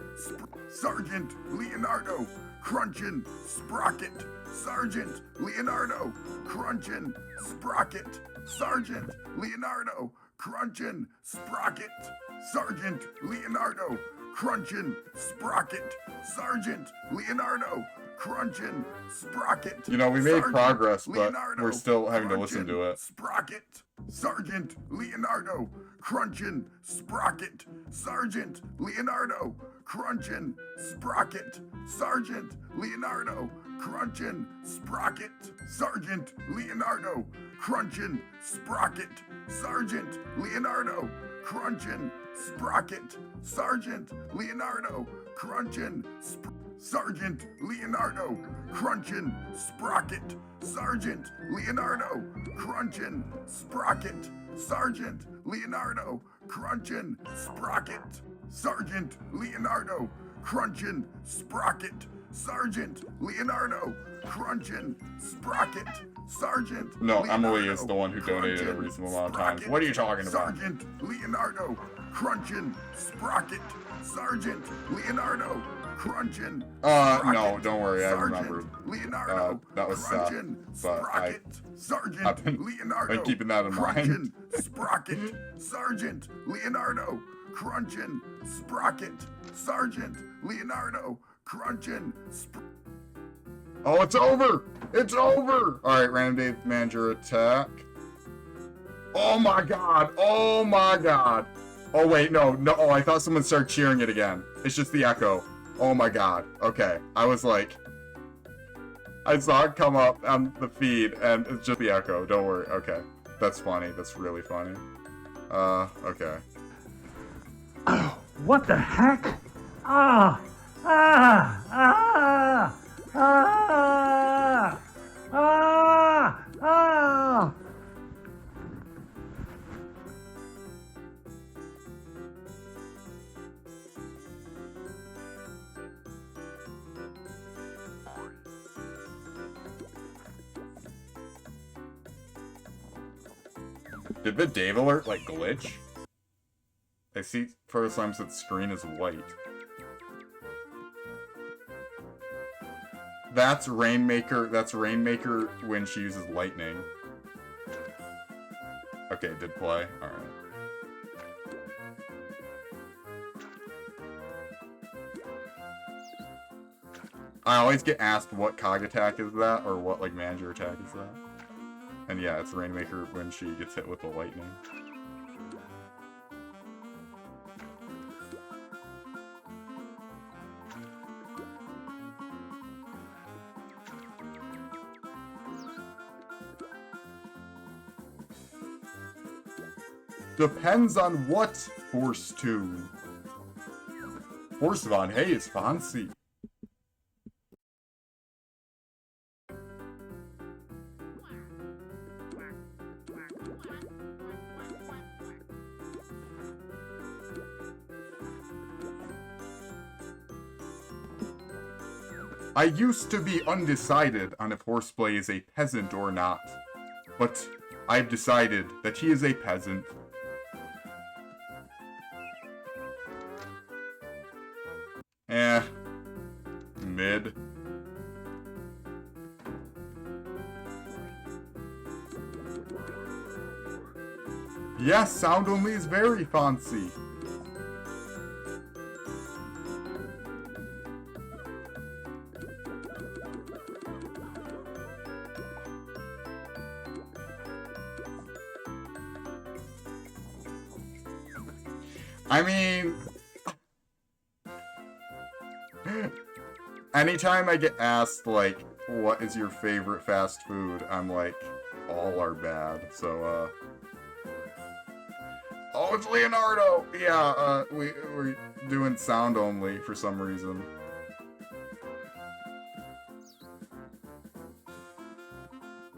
B: Sergeant Leonardo, Crunchin' Sprocket, Sergeant Leonardo, Crunchin' Sprocket, Sergeant Leonardo, Crunchin' Sprocket, Sergeant Leonardo, Crunchin' Sprocket, Sergeant Leonardo, Crunchin' Sprocket.
A: You know, we made
B: Sergeant
A: progress, but
B: Leonardo,
A: we're still having to listen
B: Crunchin'
A: to it.
B: Sprocket, Sergeant Leonardo, Crunchin' Sprocket, Sergeant Leonardo, Crunchin' Sprocket, Sergeant Leonardo, Crunchin' Sprocket, Sergeant Leonardo, Crunchin' Sprocket, Sergeant Leonardo, Crunchin' Sprocket, Sergeant Leonardo, Crunchin' Sergeant Leonardo, Crunchin' Sprocket, Sergeant Leonardo, Crunchin' Sprocket, Sergeant Leonardo, Crunchin' Sprocket, Sergeant Leonardo, Crunchin' Sprocket, Sergeant Leonardo, Crunchin' Sprocket, Sergeant
A: No,
B: Leonardo,
A: Emily is the one who donated a
B: Crunchin'
A: reasonable amount of times.
B: Sprocket,
A: What are you talking about?
B: Sergeant Leonardo, Crunchin' Sprocket, Sergeant Leonardo, Crunchin'
A: No, don't worry, I
B: Sergeant
A: remembered.
B: Leonardo,
A: That was Seth,
B: Crunchin'
A: but
B: Sprocket, Sergeant
A: I've been
B: Leonardo,
A: keeping that in mind.
B: Crunchin' Sprocket, Sergeant Leonardo, Crunchin' Sprocket, Sergeant Leonardo, Crunchin'
A: Oh, it's over! It's over! Alright, random day manager attack. Oh my god! Oh my god! Oh wait, no, oh, I thought someone started cheering it again. It's just the echo. Oh my god. Okay. I was like... I saw it come up on the feed, and it's just the echo. Don't worry. Okay. That's funny. That's really funny. Okay.
C: What the heck? Ah! Ah! Ah! Ah! Ah! Ah!
A: Did the Dave alert, like, glitch? I see first times that screen is white. That's Rainmaker when she uses lightning. Okay, did play. Alright. I always get asked what cog attack is that, or what, like, manager attack is that. And yeah, it's Rainmaker when she gets hit with the lightning. Depends on what horse tune. Horse von Hey is fancy. I used to be undecided on if Horseplay is a peasant or not, but I've decided that he is a peasant. Mid. Yes, sound only is very fancy. I mean, anytime I get asked, like, what is your favorite fast food, I'm like, all are bad, so, Oh, it's Leonardo! Yeah, we're doing sound only for some reason.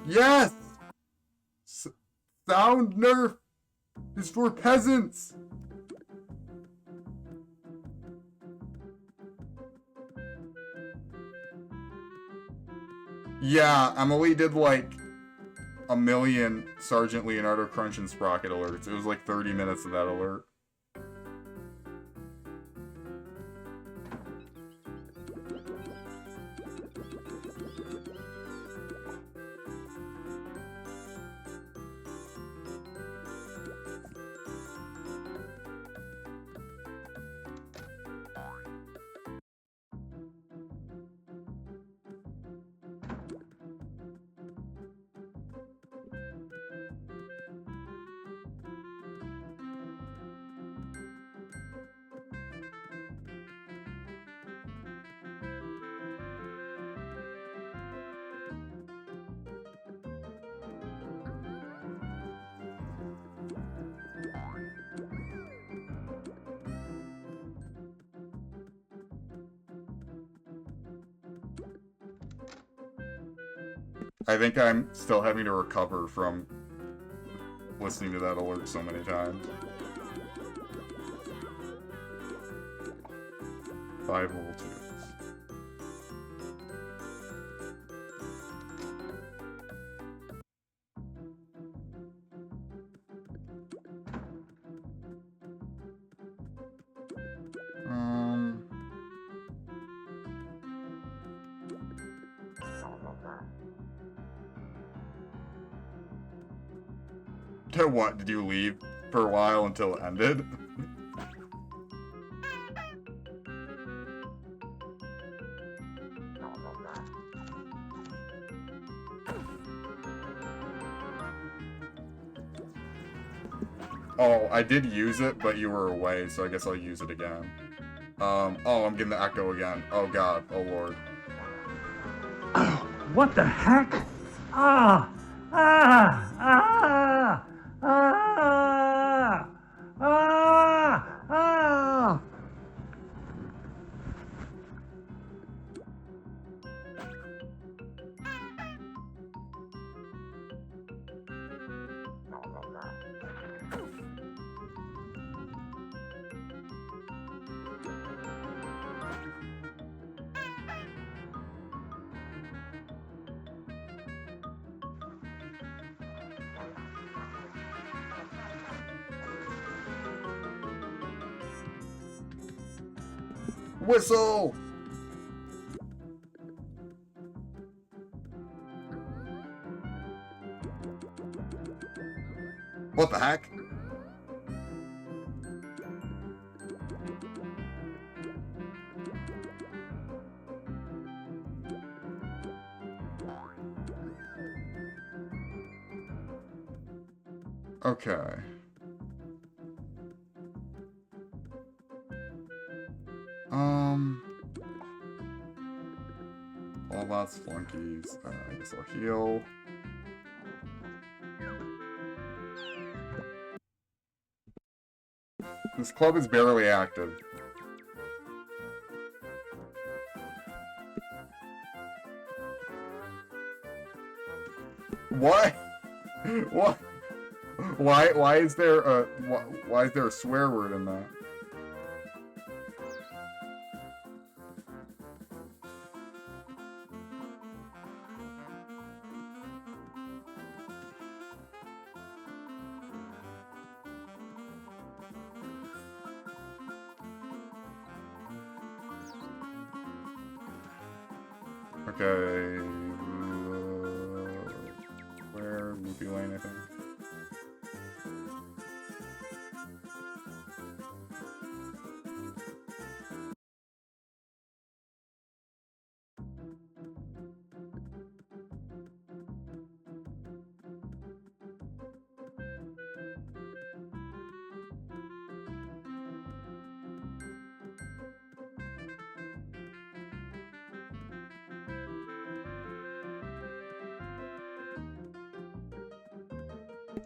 A: Yes! sound nerf is for peasants. Yeah, Emily did like a million Sergeant Leonardo Crunch and Sprocket alerts. It was like 30 minutes of that alert. I think I'm still having to recover from listening to that alert so many times. 5 level 2s. What, did you leave for a while until it ended? Oh, I did use it, but you were away, so I guess I'll use it again. Oh, I'm getting the echo again. Oh god, oh lord.
C: What the heck? Ah! Ah! Ah! Ah! Ah! Ah!
A: Whistle! What the heck? Okay. All that's flunkies. I guess I'll heal. This club is barely active. What? What? Why is there a swear word in that? Okay. Where? Loopy Lane, I think.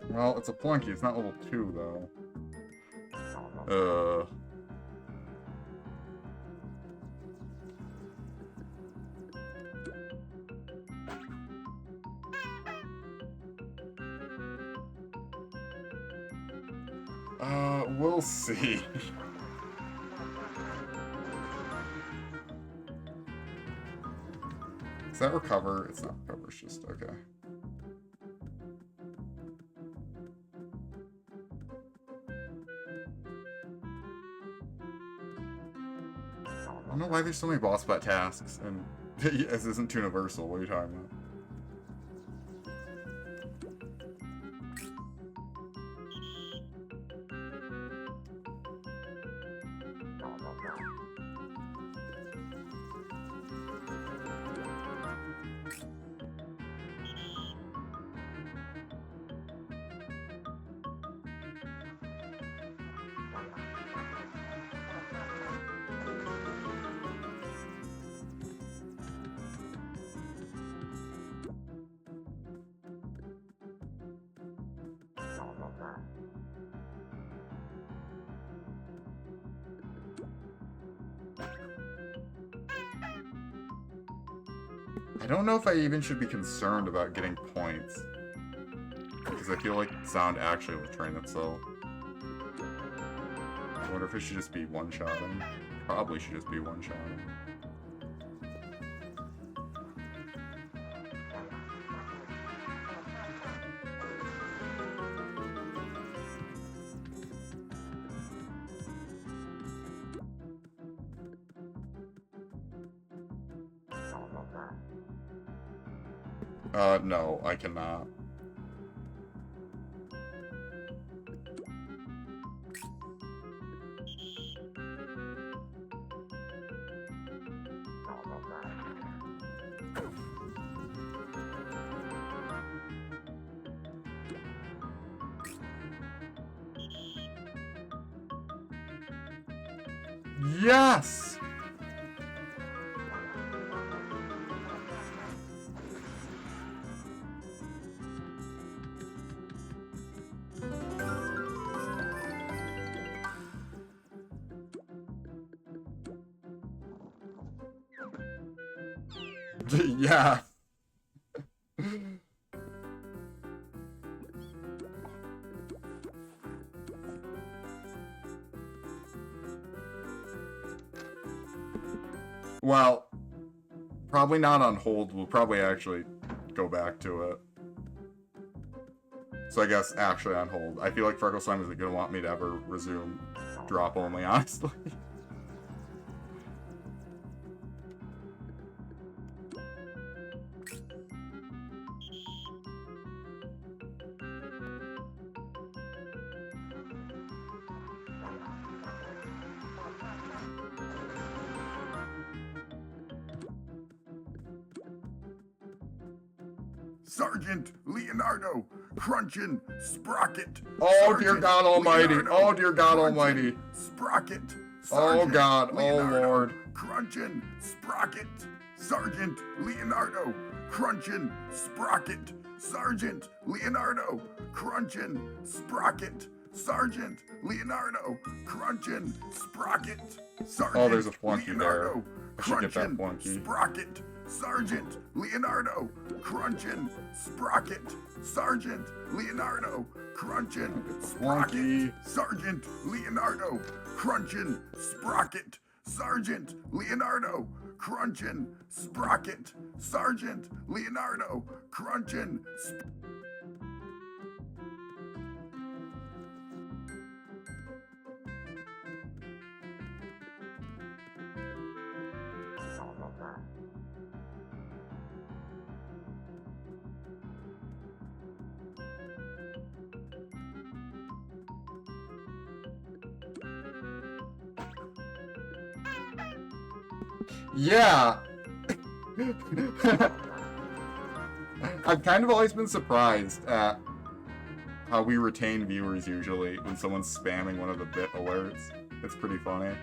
A: Well, it's a plunky. It's not level 2, though. We'll see. Is that recover? It's not recover, it's just, okay. I don't know why there's so many boss fight tasks, and this isn't too universal. What are you talking about? I don't know if I even should be concerned about getting points. Because I feel like sound actually will train itself. I wonder if it should just be one-shotting. Probably should just be one-shotting. No, I cannot. Yes! Yeah. Well, probably not on hold. We'll probably actually go back to it. So I guess actually on hold. I feel like Freckle Slime isn't going to want me to ever resume drop only, honestly.
B: Sergeant Leonardo, Crunchin' Sprocket.
A: Oh,
B: Sergeant
A: dear God Almighty.
B: Leonardo,
A: Oh, dear God
B: Crunchin'
A: Almighty.
B: Sprocket.
A: Oh,
B: Sergeant
A: God.
B: Leonardo,
A: Oh, Lord.
B: Crunchin' Sprocket. Sergeant Leonardo, Crunchin' Sprocket. Sergeant Leonardo, Crunchin' Sprocket. Sergeant Leonardo, Crunchin' Sprocket. Sergeant
A: Oh, there's a flunky
B: Leonardo,
A: there. I should get that
B: Crunchin'
A: flunky.
B: Sprocket. Sergeant Leonardo, Crunchin' Sprocket. Sergeant Leonardo, Crunchin' Sprocket.
A: Flunky.
B: Sergeant Leonardo, Crunchin' Sprocket. Sergeant Leonardo, Crunchin' Sprocket. Sergeant Leonardo, Crunchin'
A: Yeah. I've kind of always been surprised at how we retain viewers usually when someone's spamming one of the bit alerts. It's pretty funny.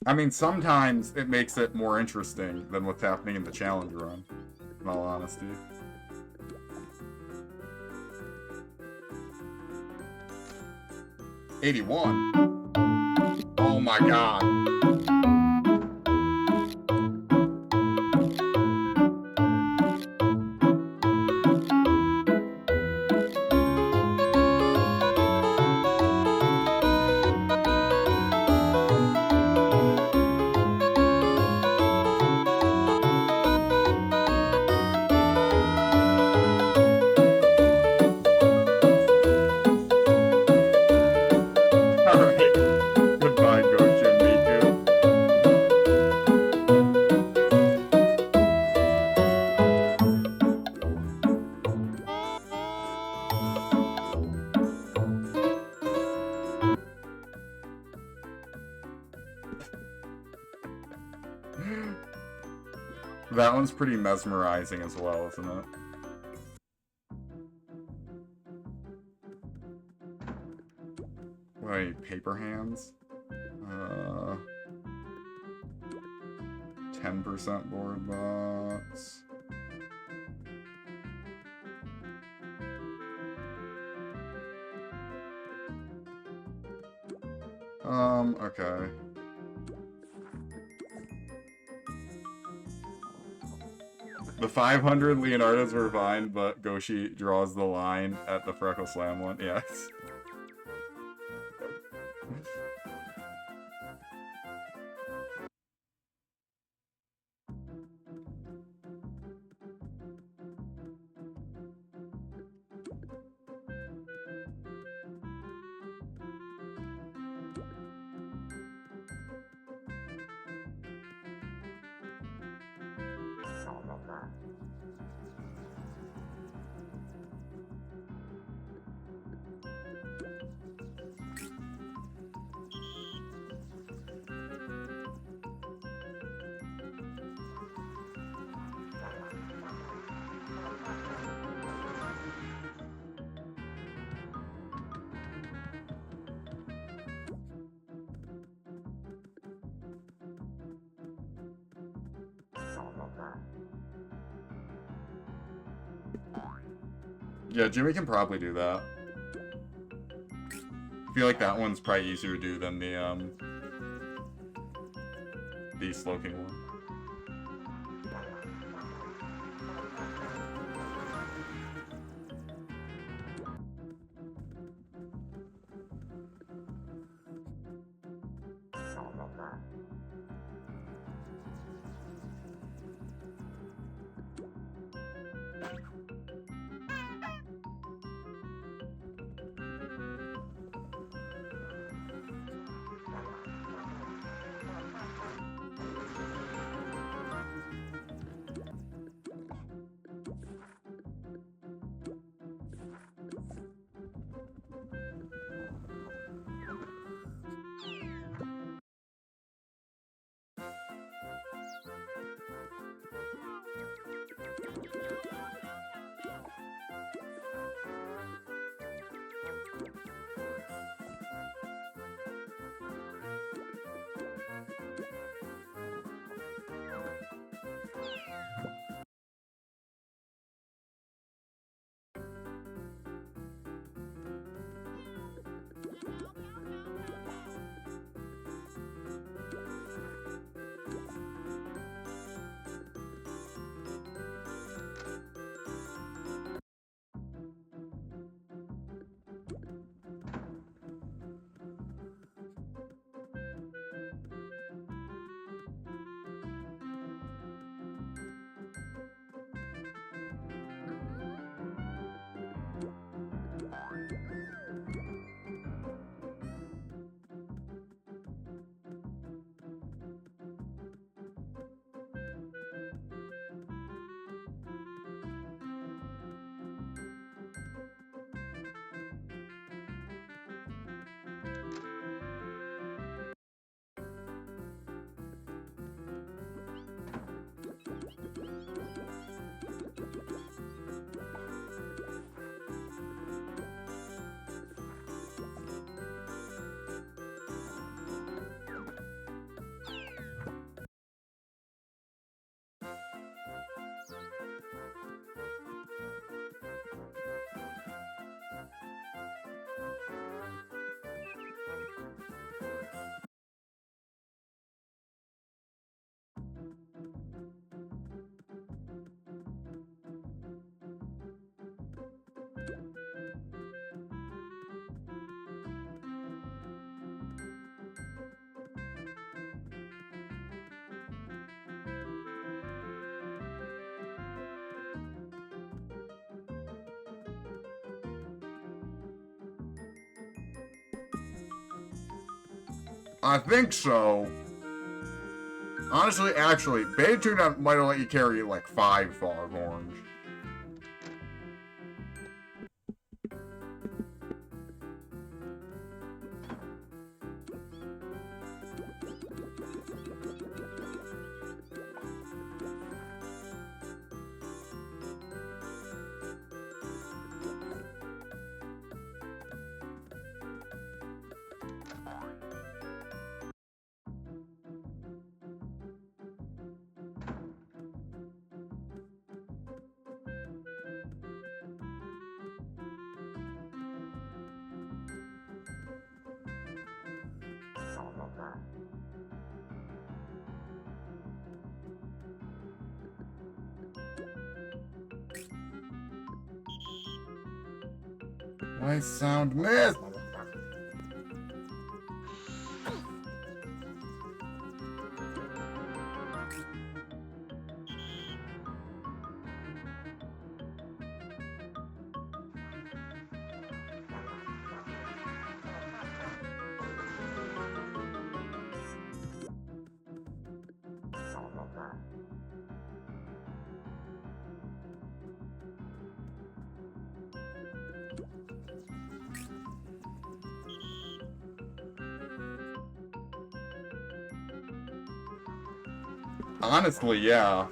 A: I mean, sometimes it makes it more interesting than what's happening in the challenge run, in all honesty. $81? Oh my god. Alright. Goodbye, Gosha and Miku. That one's pretty mesmerizing as well, isn't it? Wait, paper hands? 10% board bots. Okay. The 500 Leonardos were fine, but Goshi draws the line at the Freckle Slam one. Yes. Yeah, Jimmy can probably do that. I feel like that one's probably easier to do than the Slowking one. I think so. Honestly, actually, Beta Toontown might have let you carry, like, 5 foghorns. Why sound missed? Honestly, yeah.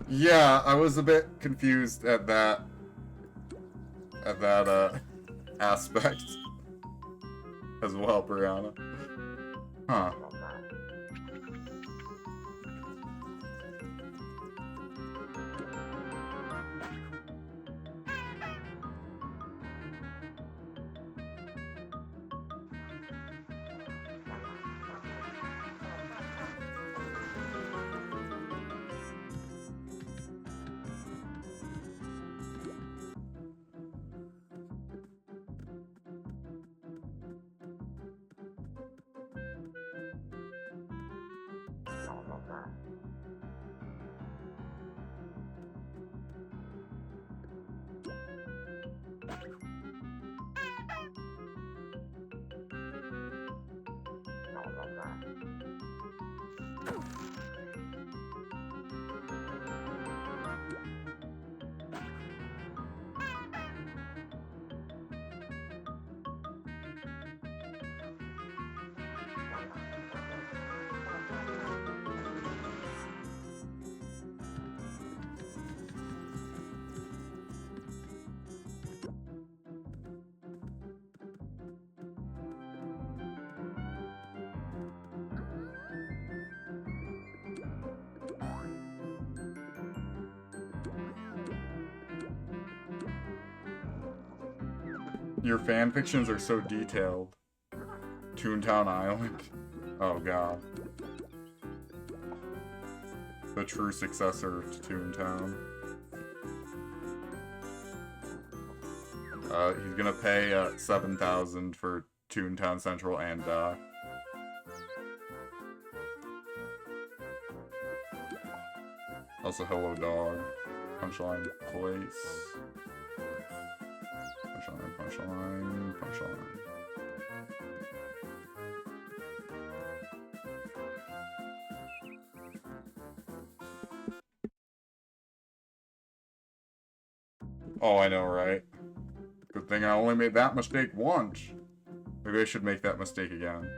A: Yeah, I was a bit confused at that aspect as well, Brianna. Huh. Your fanfictions are so detailed. Toontown Island. Oh god. The true successor to Toontown. He's gonna pay $7,000 for Toontown Central and also hello dog. Punchline place. Punchline, punchline. punchline, punchline. Oh, I know, right? Good thing I only made that mistake once. Maybe I should make that mistake again.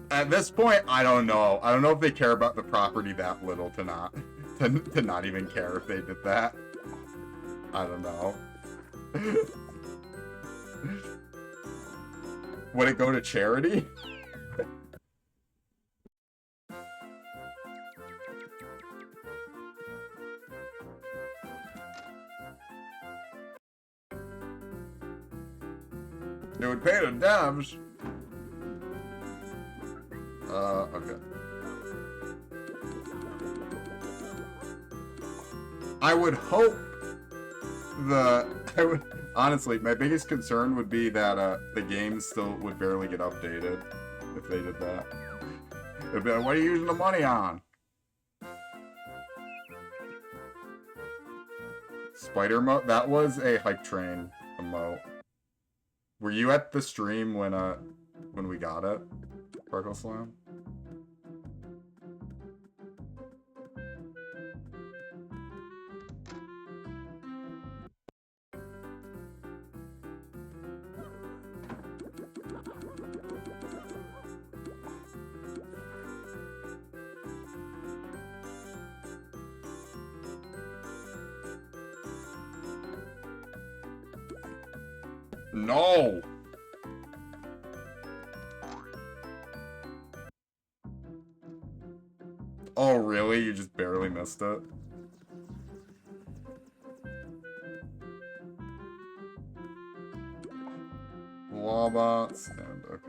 A: At this point, I don't know. I don't know if they care about the property that little to not to not even care if they did that. I don't know. Would it go to charity? It would pay the devs. Okay. I would hope honestly, my biggest concern would be that the game still would barely get updated if they did that. It'd be like, what are you using the money on? Spider emote? That was a hype train emote. Were you at the stream when we got it? Sparkle Slam? No! Oh, really? You just barely missed it? Lawbots and okay.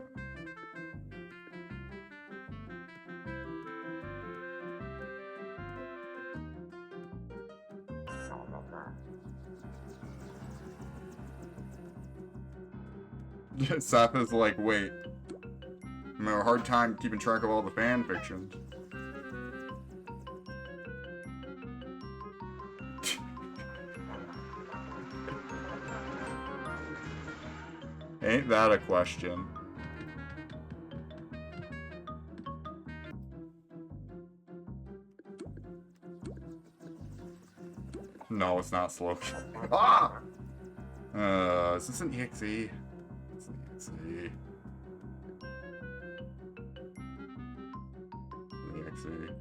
A: Seth is like, wait. I'm having a hard time keeping track of all the fan fictions. Ain't that a question? No, it's not slow. Ah! Is this an EXE? It's an EXE. EXE.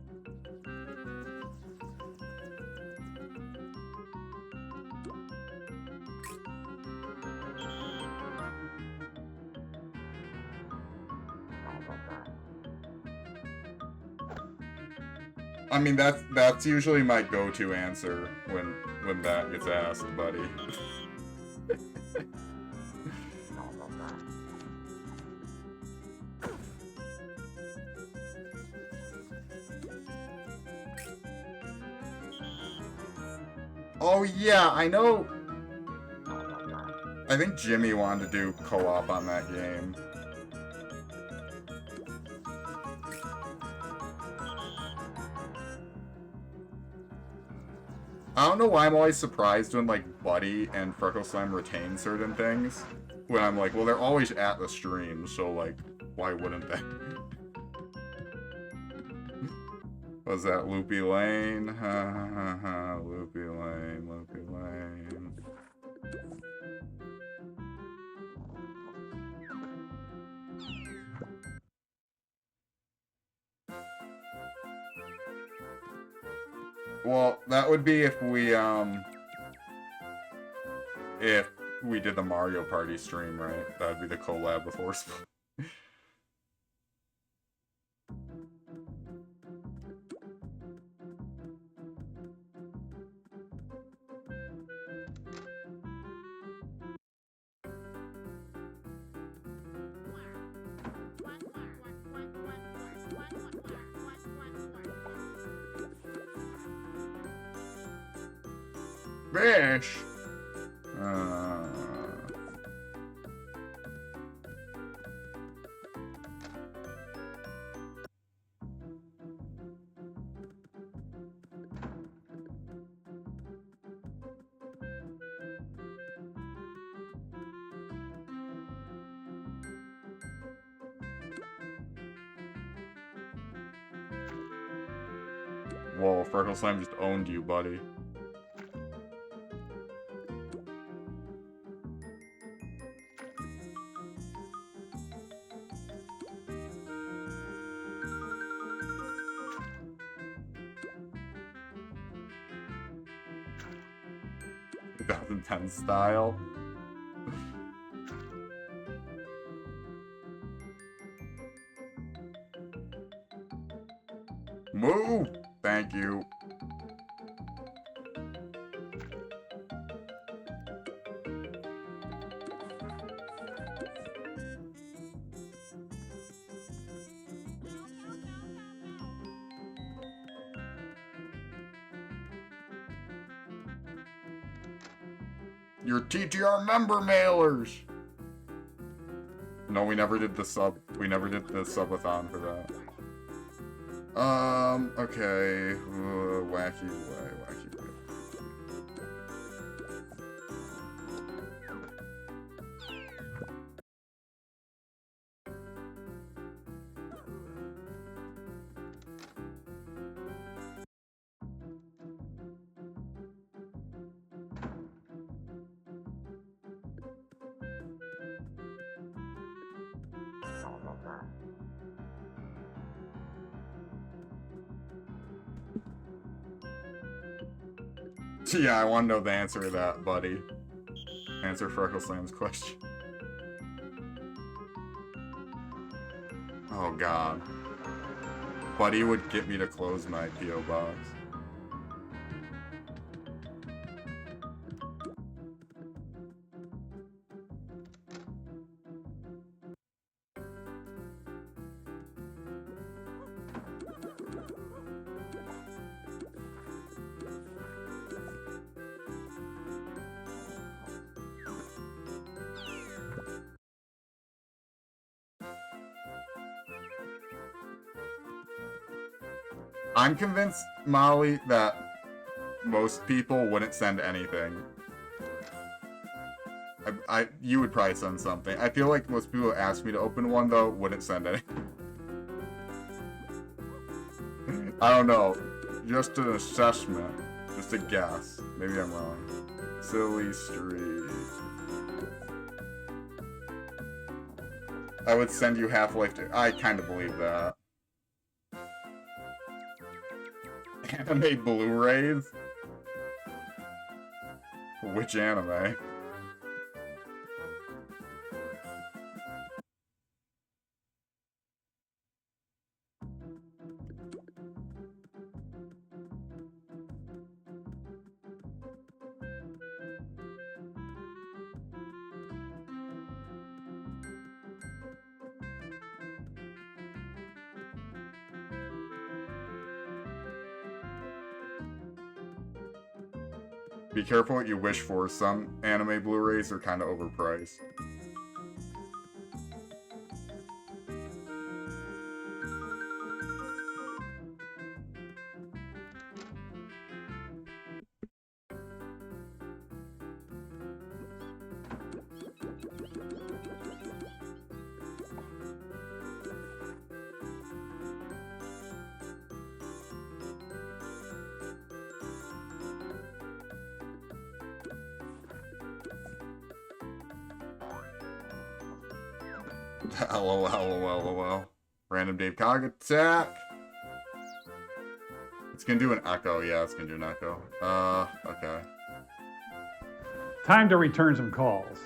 A: I mean, that's usually my go-to answer when that gets asked, buddy. Oh yeah, I know. I think Jimmy wanted to do co-op on that game. I don't know why I'm always surprised when, like, Buddy and Freckle Slime retain certain things. When I'm like, well, they're always at the stream, so, like, why wouldn't they? Was that Loopy Lane? Ha ha ha ha. Loopy Lane, Loopy Lane. Well, that would be if we did the Mario Party stream, right? That would be the collab with Horse. Fish! Whoa, Freckle Slam just owned you, buddy. .2010 style. Move! Thank you. Your TTR member mailers! No, we never did the sub. We never did the subathon for that. Okay. Wacky way, wacky way. Yeah, I want to know the answer to that, buddy. Answer Freckle Slam's question. Oh god. Buddy would get me to close my P.O. box. I'm convinced, Molly, that most people wouldn't send anything. You would probably send something. I feel like most people who ask me to open one, though, wouldn't send anything. I don't know. Just an assessment. Just a guess. Maybe I'm wrong. Silly Street. I would send you Half-Life 2. I kind of believe that. Anime Blu-rays? Which anime? Be careful what you wish for. Some anime Blu-rays are kind of overpriced. LOL. Random Dave Cog attack. It's gonna do an echo. Yeah, it's gonna do an echo. Okay.
C: Time to return some calls.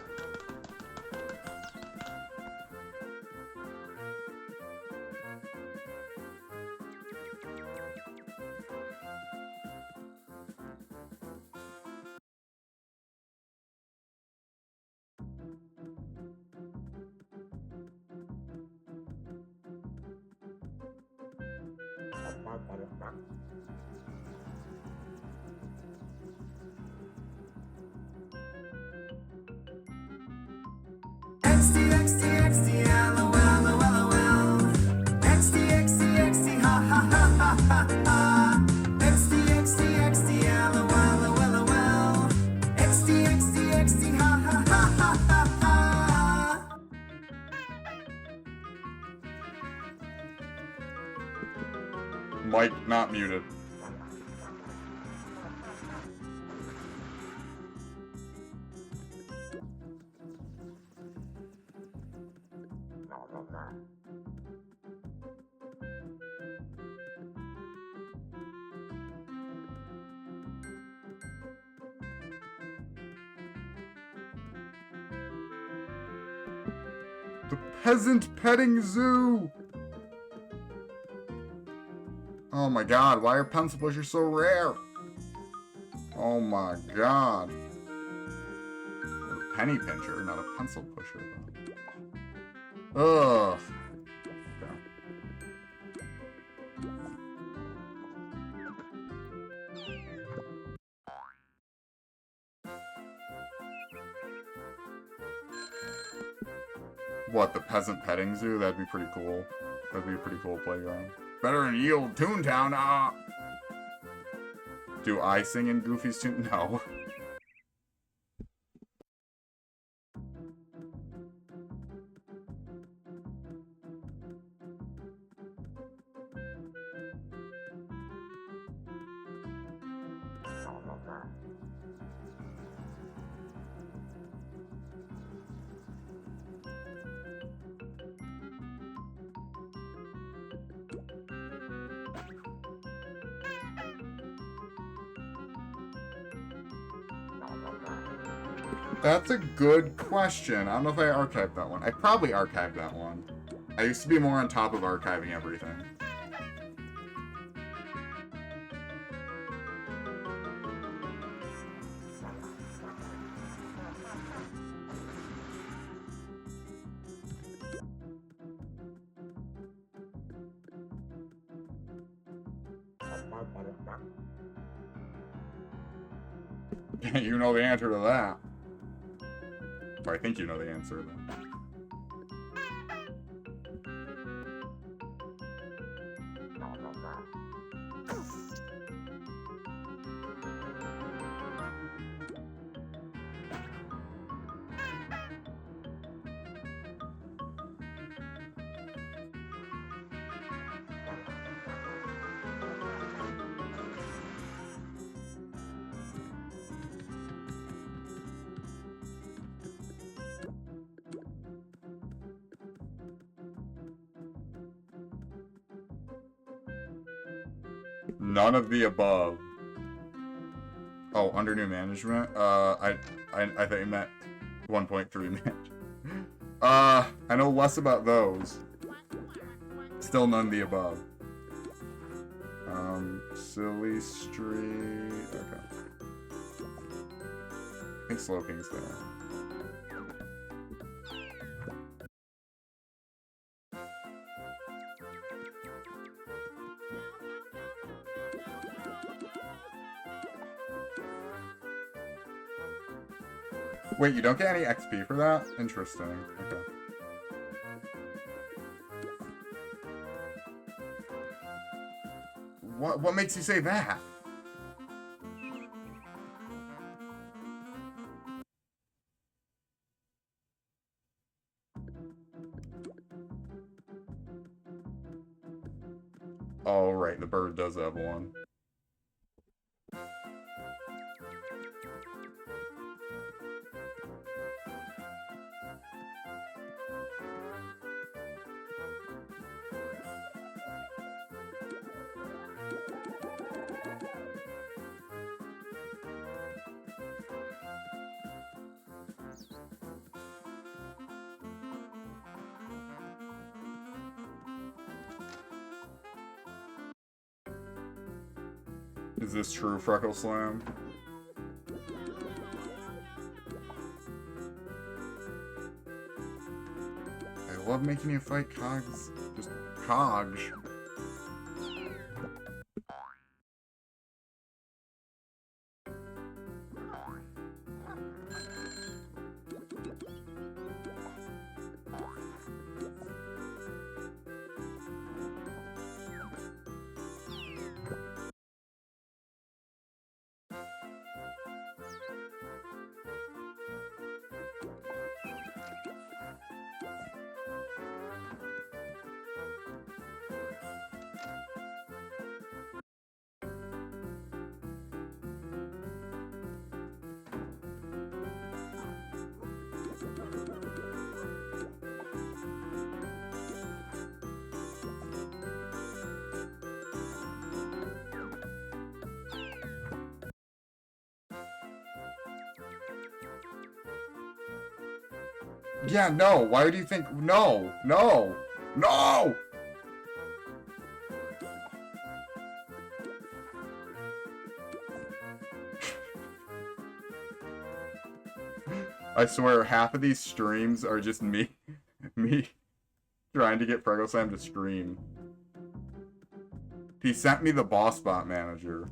C: Mike not muted.
A: The peasant petting zoo! Oh my god, why are pencil pushers so rare? Oh my god. A penny pincher, not a pencil pusher, though. Ugh. Okay. What, the peasant petting zoo? That'd be pretty cool. That'd be a pretty cool playground. Better than ye old Toontown, ah! Do I sing in Goofy's tune? No. That's a good question. I don't know if I archived that one. I probably archived that one. I used to be more on top of archiving everything. You know the answer to that. Or I think you know the answer, then. None of the above. Oh, under new management? I thought you meant 1.3 management. I know less about those. Still none of the above. Silly Street... Okay. I think Sloping's there. Wait, you don't get any XP for that? Interesting. Okay. What makes you say that? Oh, right, the bird does have one. Is this true, Freckle Slam? I love making you fight Cogs. Just Cogs. Yeah, no. Why do you think... No! No! No! I swear, half of these streams are just me trying to get Prego Sam to stream. He sent me the boss bot manager.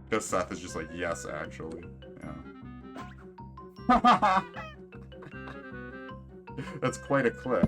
A: Because Seth is just like, yes, actually. Yeah. That's quite a clip.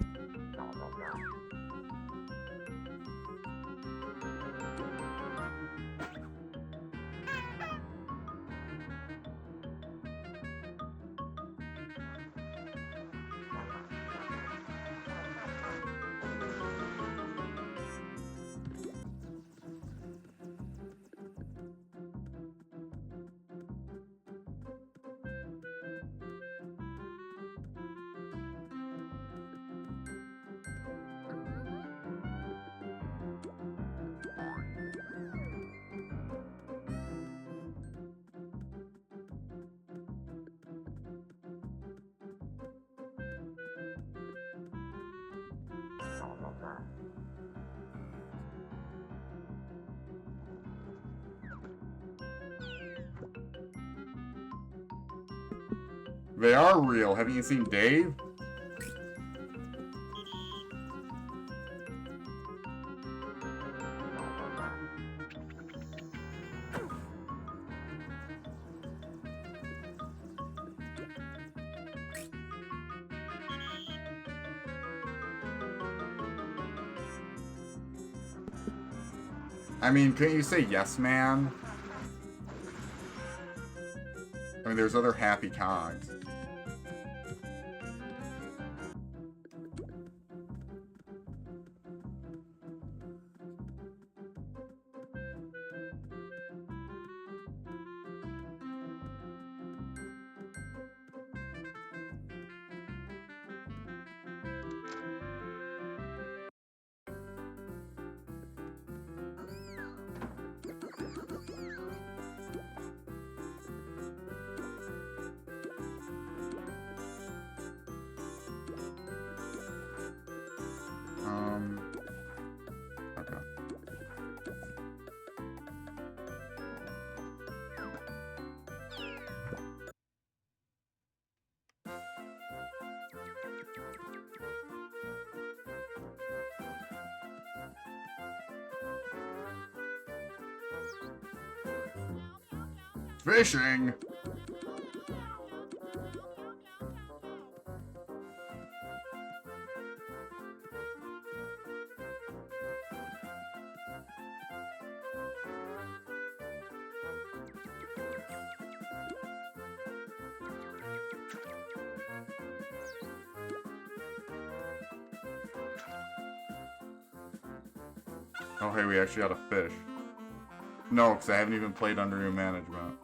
A: They are real. Haven't you seen Dave? I mean, couldn't you say yes, man? I mean, there's other happy cogs. Okay. Fishing! Oh, hey, we actually got a fish. No, because I haven't even played under new management.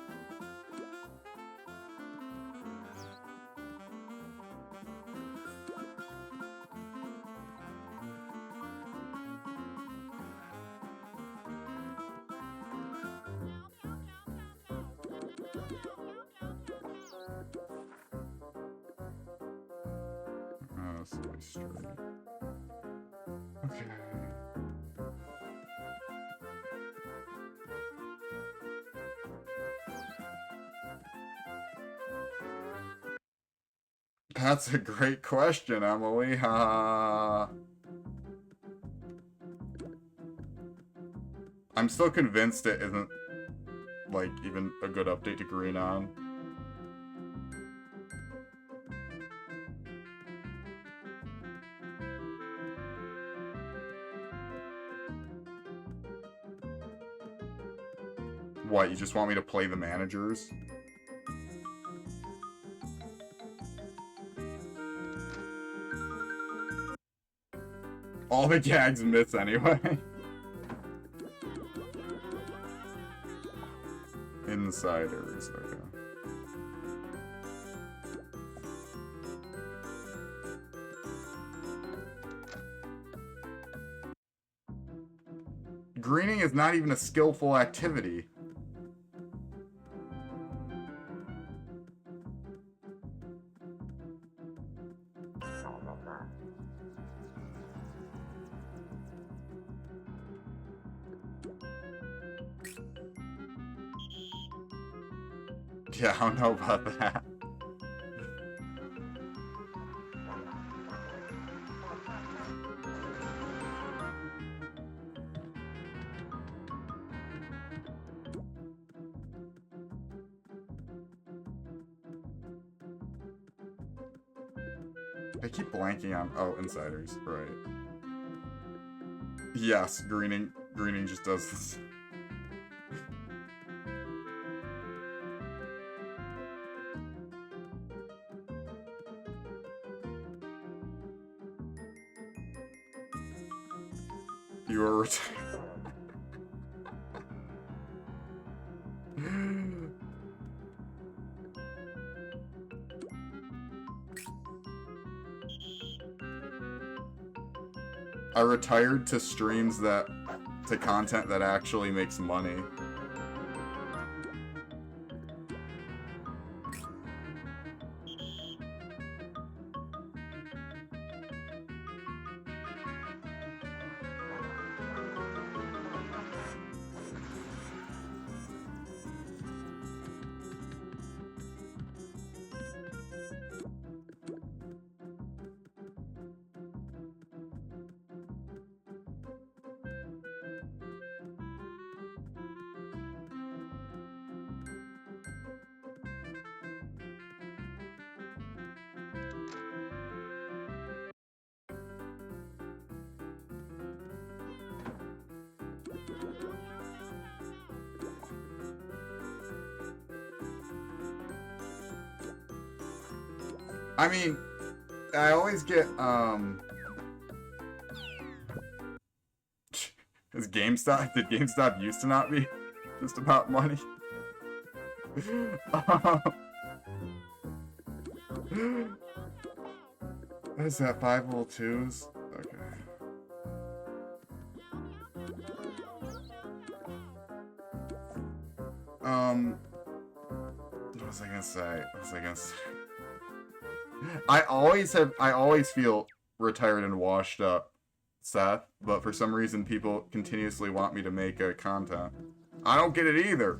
A: Oh, silly straight. Okay. That's a great question, Emily. I'm still convinced it isn't, like, even a good update to green on. What, you just want me to play the managers? All the gags miss anyway. Insiders, okay. Greening is not even a skillful activity. Yeah, I don't know about that. I keep blanking on... Oh, insiders, right. Yes, greening just does this. You are retired. I retired to streams to content that actually makes money. I mean, I always get, is GameStop, did GameStop used to not be just about money? What is that, 502s? Okay. What was I gonna say? I always feel retired and washed up, Seth, but for some reason people continuously want me to make content. I don't get it either.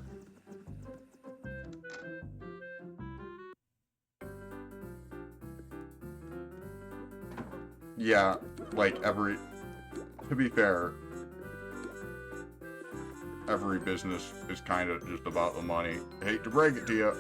A: Yeah, like to be fair, every business is kind of just about the money. I hate to break it to you.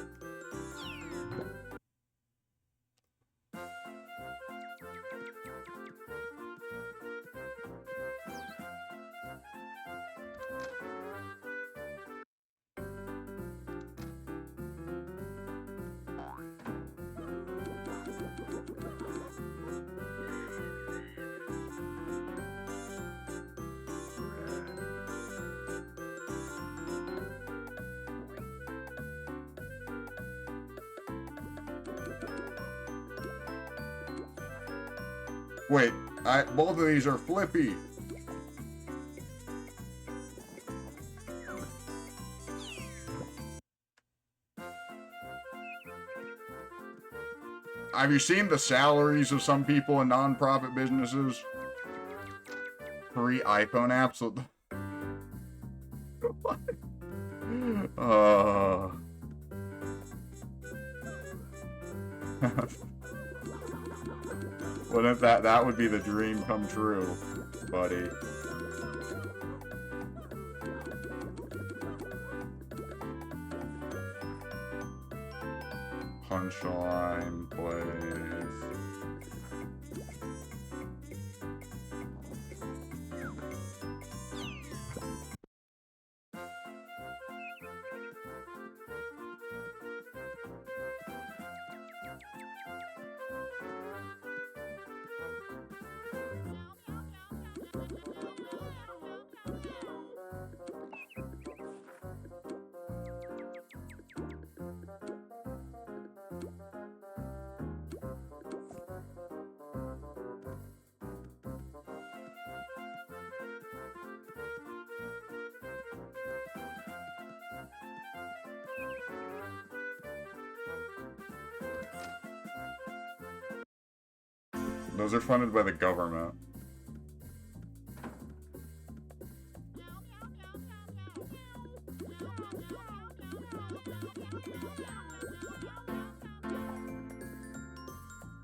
A: Wait, both of these are flippy. Have you seen the salaries of some people in non-profit businesses? Free iPhone apps with... What? Wouldn't that would be the dream come true, buddy. Punchline, please. Those are funded by the government.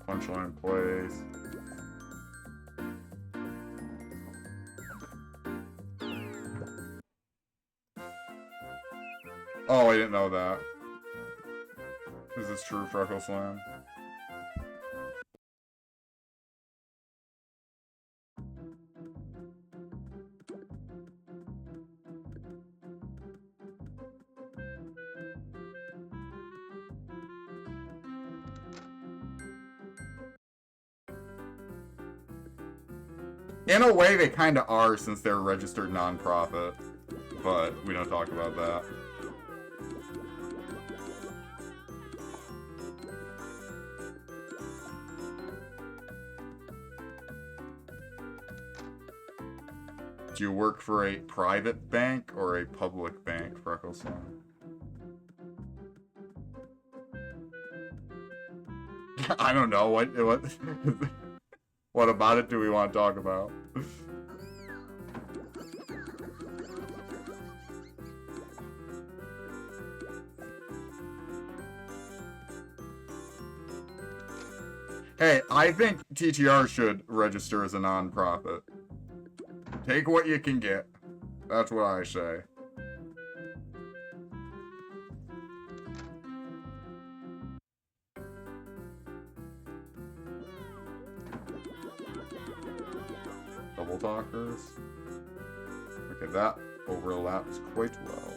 A: Punchline plays. Oh, I didn't know that. Is this true, Freckle Slam? In a way, they kind of are, since they're a registered non-profit. But we don't talk about that. Do you work for a private bank or a public bank, Freckleson? I don't know. What what about it do we want to talk about? Hey, I think TTR should register as a non-profit. Take what you can get. That's what I say. Double talkers. Okay, that overlaps quite well.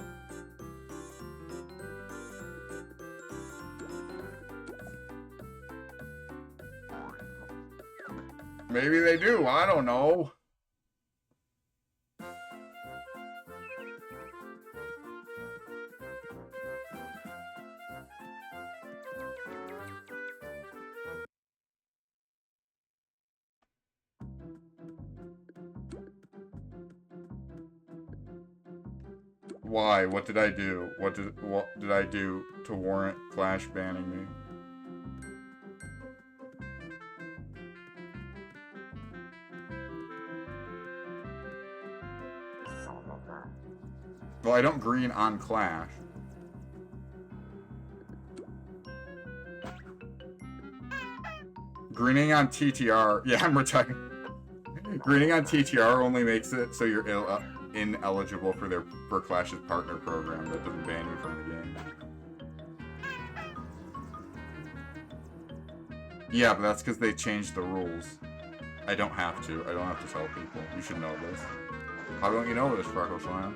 A: Maybe they do, I don't know. Why? What did I do? What did I do to warrant Clash banning me? Well, I don't green on Clash. Greening on TTR, yeah, I'm retiring. Greening on TTR only makes it so you're ineligible for Clash's partner program. That doesn't ban you from the game. Yeah, but that's because they changed the rules. I don't have to. I don't have to tell people. You should know this. How don't you know this, Freckle Slam?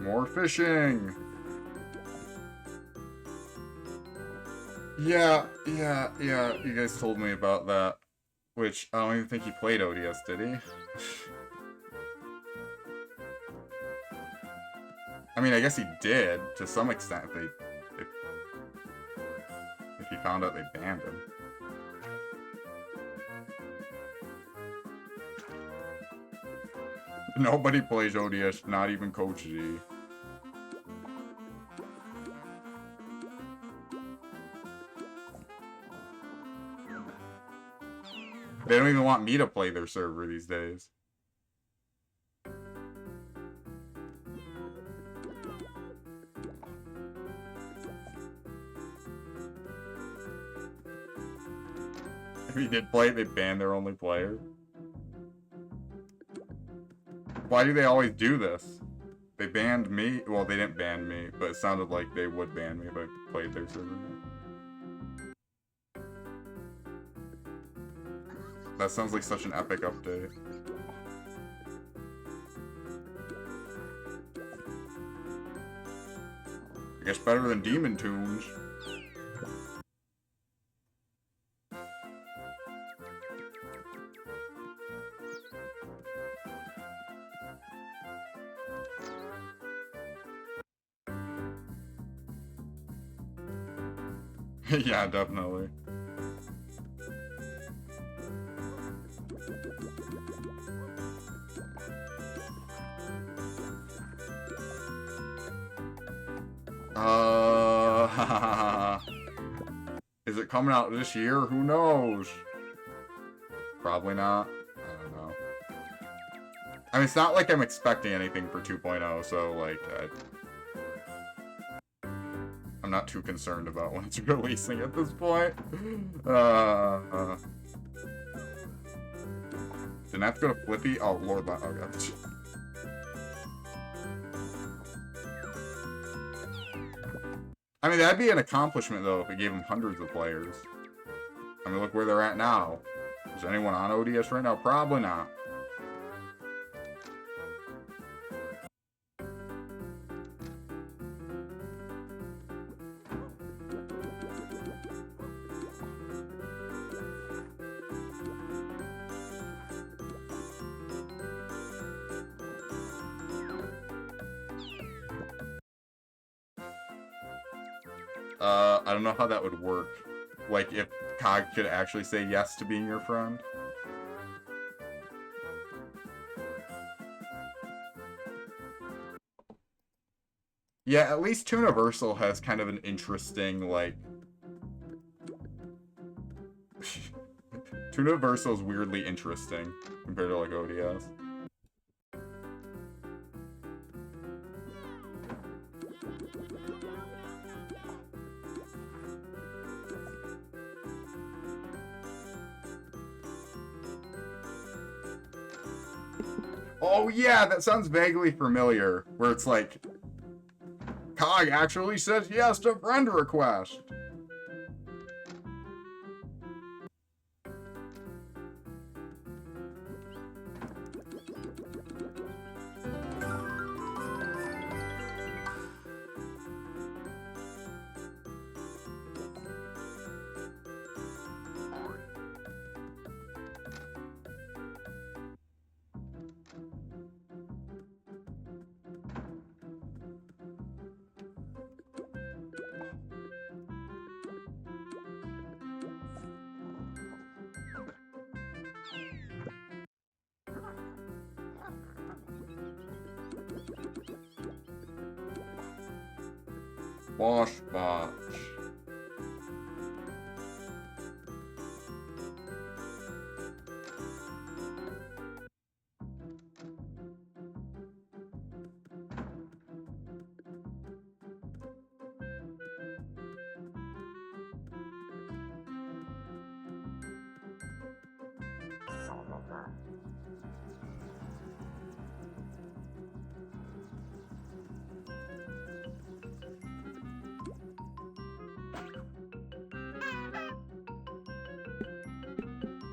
A: More fishing! Yeah, you guys told me about that. Which, I don't even think he played ODS, did he? I mean, I guess he did, to some extent, if he found out they banned him. Nobody plays ODS, not even Coach Z. They don't even want me to play their server these days. If he did play it, they banned their only player. Why do they always do this? They banned me. Well, they didn't ban me, but it sounded like they would ban me if I played their server. That sounds like such an epic update. I guess better than Demon Tunes. Yeah, definitely. Is it coming out this year? Who knows? Probably not. I don't know. I mean, it's not like I'm expecting anything for 2.0, so, like, I'm not too concerned about when it's releasing at this point. Didn't I have to go to Flippy? Oh, Lord, oh, God. I mean, that'd be an accomplishment, though, if it gave them hundreds of players. I mean, look where they're at now. Is anyone on ODS right now? Probably not. I don't know how that would work. Like, if Cog could actually say yes to being your friend. Yeah, at least Tuniversal has kind of an interesting, like... Tuniversal is weirdly interesting compared to, like, ODS. Oh yeah, that sounds vaguely familiar. Where it's like, Cog actually says yes to friend request. Wash botch.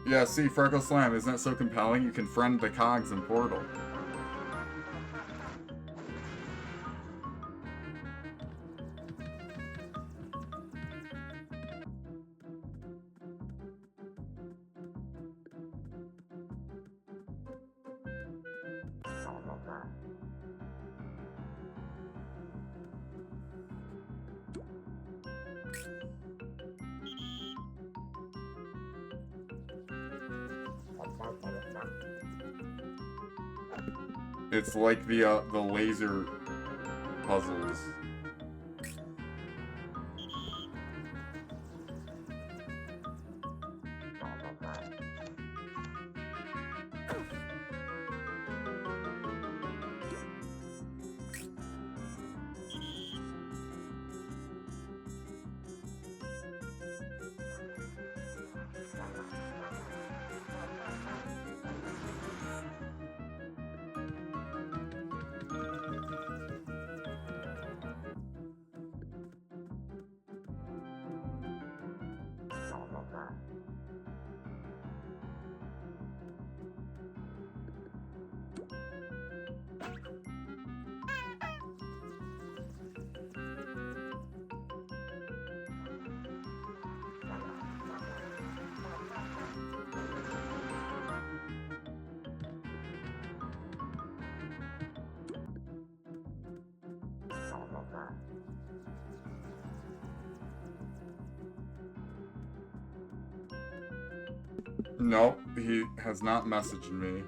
A: Yeah, see, Freckle Slam, isn't that so compelling? You can friend the Cogs in Portal. It's like the laser puzzles. Nope, he has not messaged me.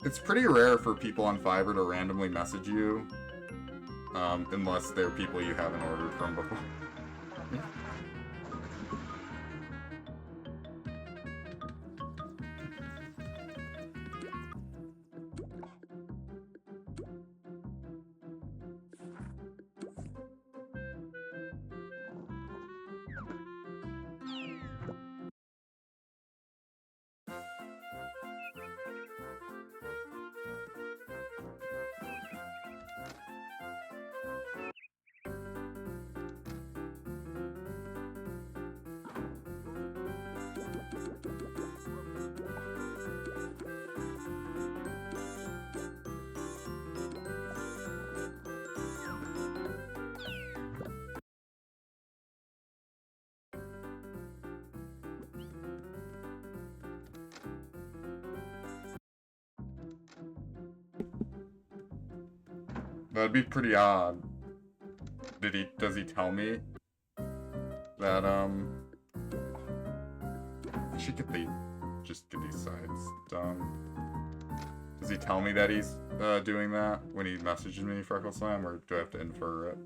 A: It's pretty rare for people on Fiverr to randomly message you. Unless they're people you haven't ordered from before. That'd be pretty odd. Does he tell me that, I should just get these sides done. Does he tell me that he's, doing that when he messages me, Freckle Slam, or do I have to infer it?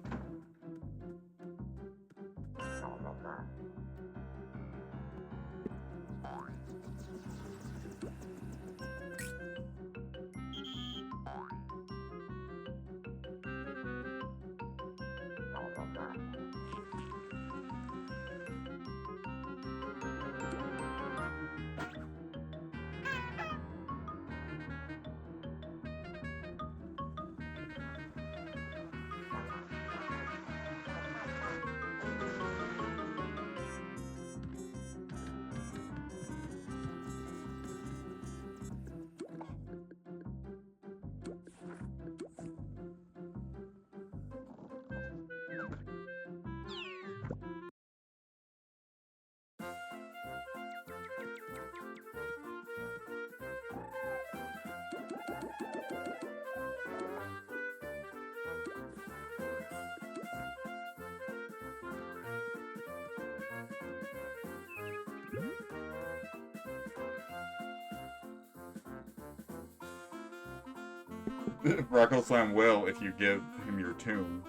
A: Freckle Slam will if you give him your tune.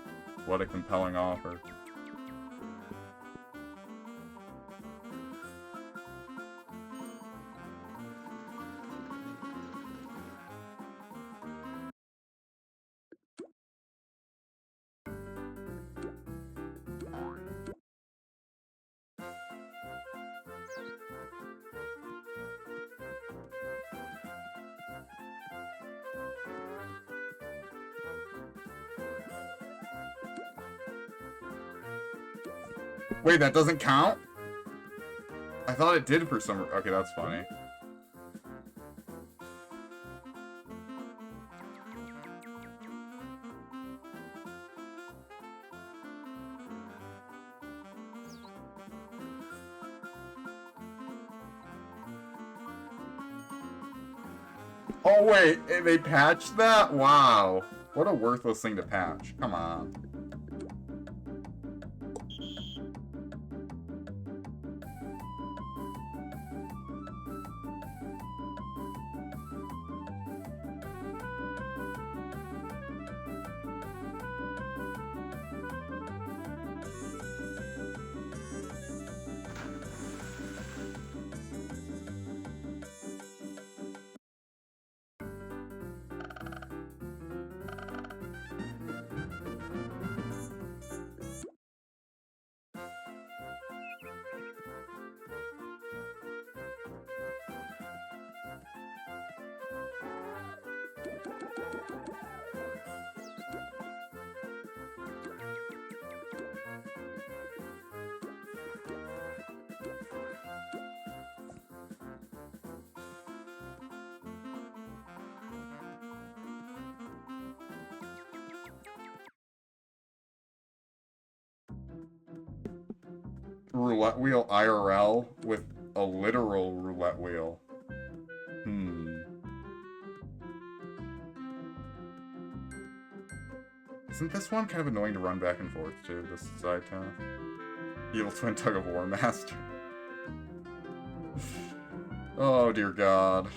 A: What a compelling offer. Wait, that doesn't count? I thought it did for some... Okay, that's funny. Oh wait, they patched that? Wow. What a worthless thing to patch. Come on. Roulette wheel IRL with a literal roulette wheel. Isn't this one kind of annoying to run back and forth to, this side town? Evil Twin Tug of War Master. Oh, dear God.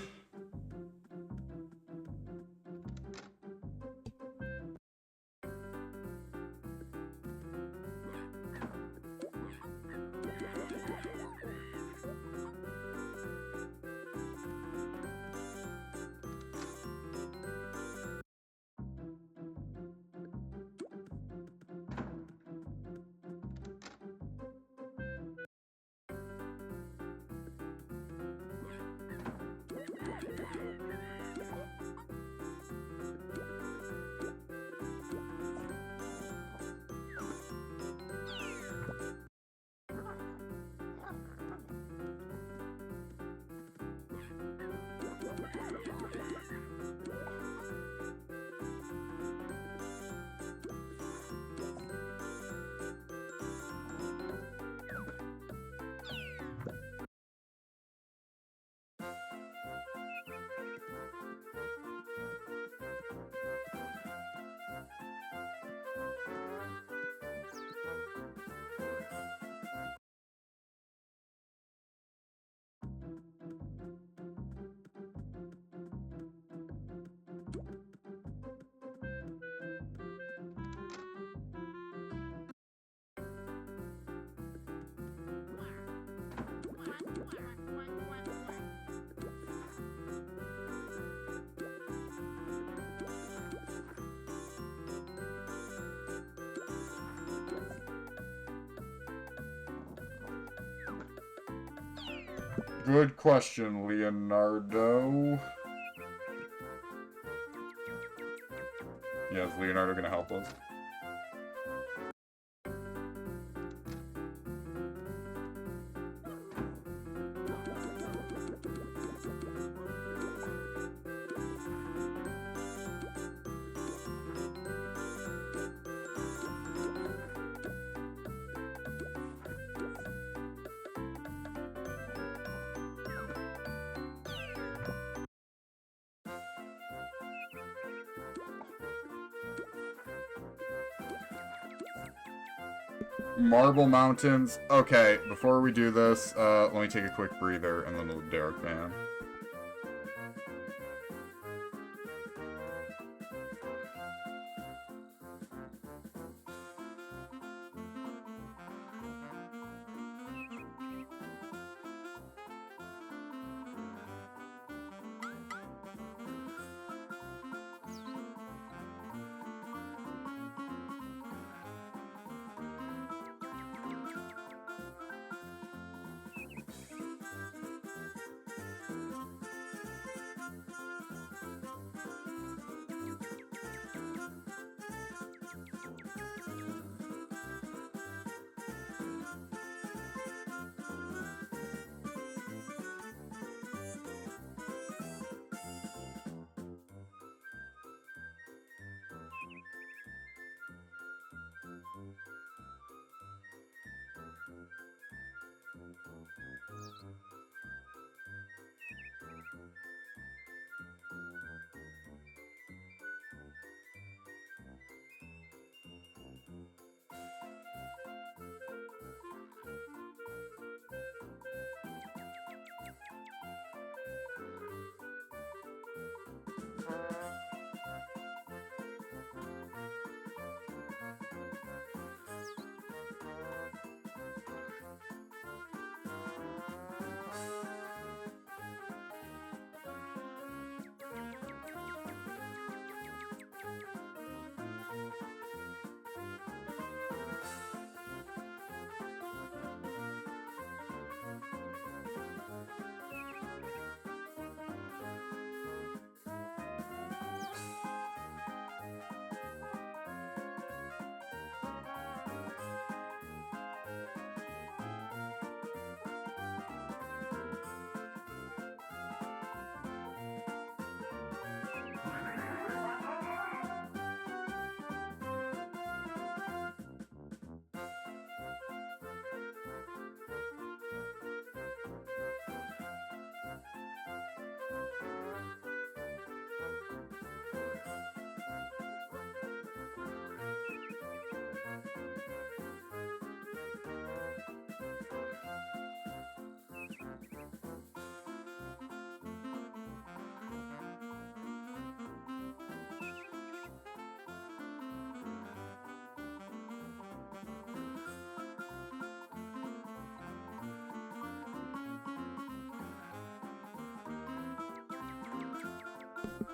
A: Good question, Leonardo. Yeah, is Leonardo gonna help us? Marble Mountains. Okay, before we do this, let me take a quick breather and then we'll do Derek Man.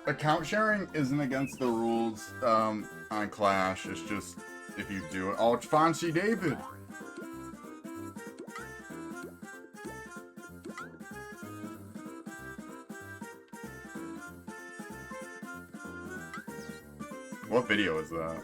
A: account sharing isn't against the rules on Clash. It's just if you do it. Oh, it's Fancy David. What video is that?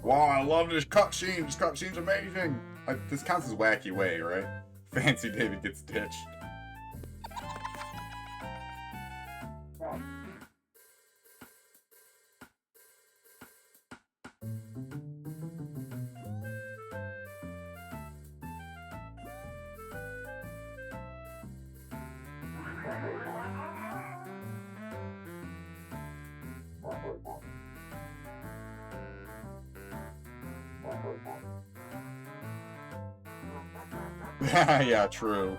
A: Wow, I love this cutscene. This cutscene's amazing. This counts as Wacky Way, right? Fancy David gets ditched. Yeah, true.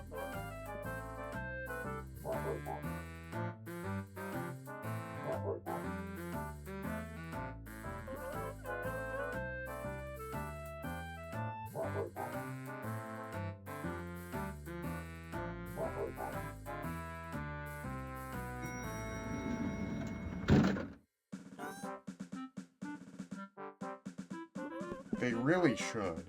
A: They really should.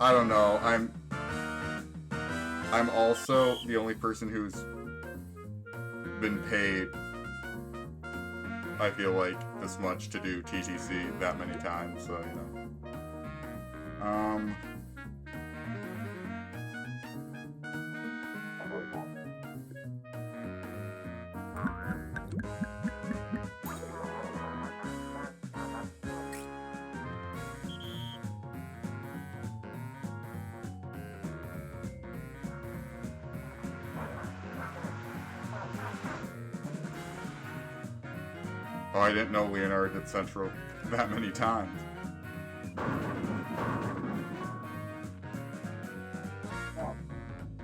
A: I don't know. I'm also the only person who's been paid, I feel like, this much to do TTC that many times, so, you know. Oh, I didn't know Leonard did Central that many times.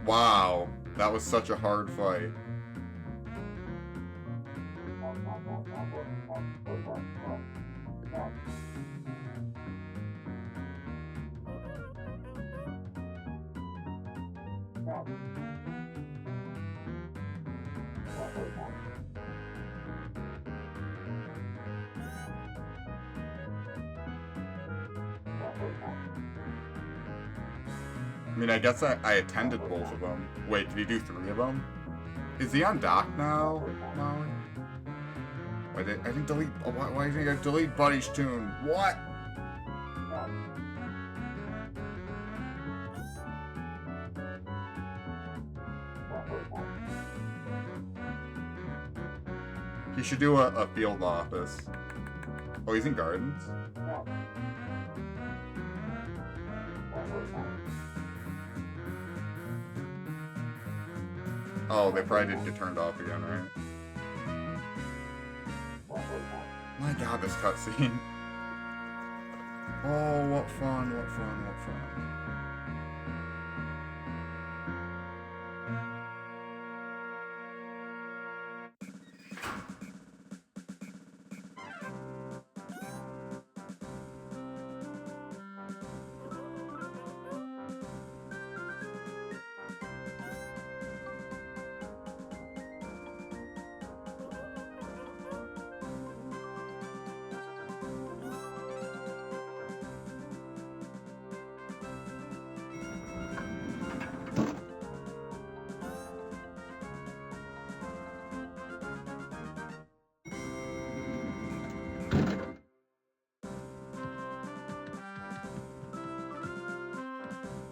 A: Wow, that was such a hard fight. I mean, I guess I attended both of them. Wait, did he do 3 of them? Is he on dock now, Molly? I didn't delete. Oh, why do you think I delete Buddy's tune? What? He should do a field office. Oh, he's in gardens? Oh, they probably didn't get turned off again, right? My god, this cutscene. Oh, what fun, what fun, what fun.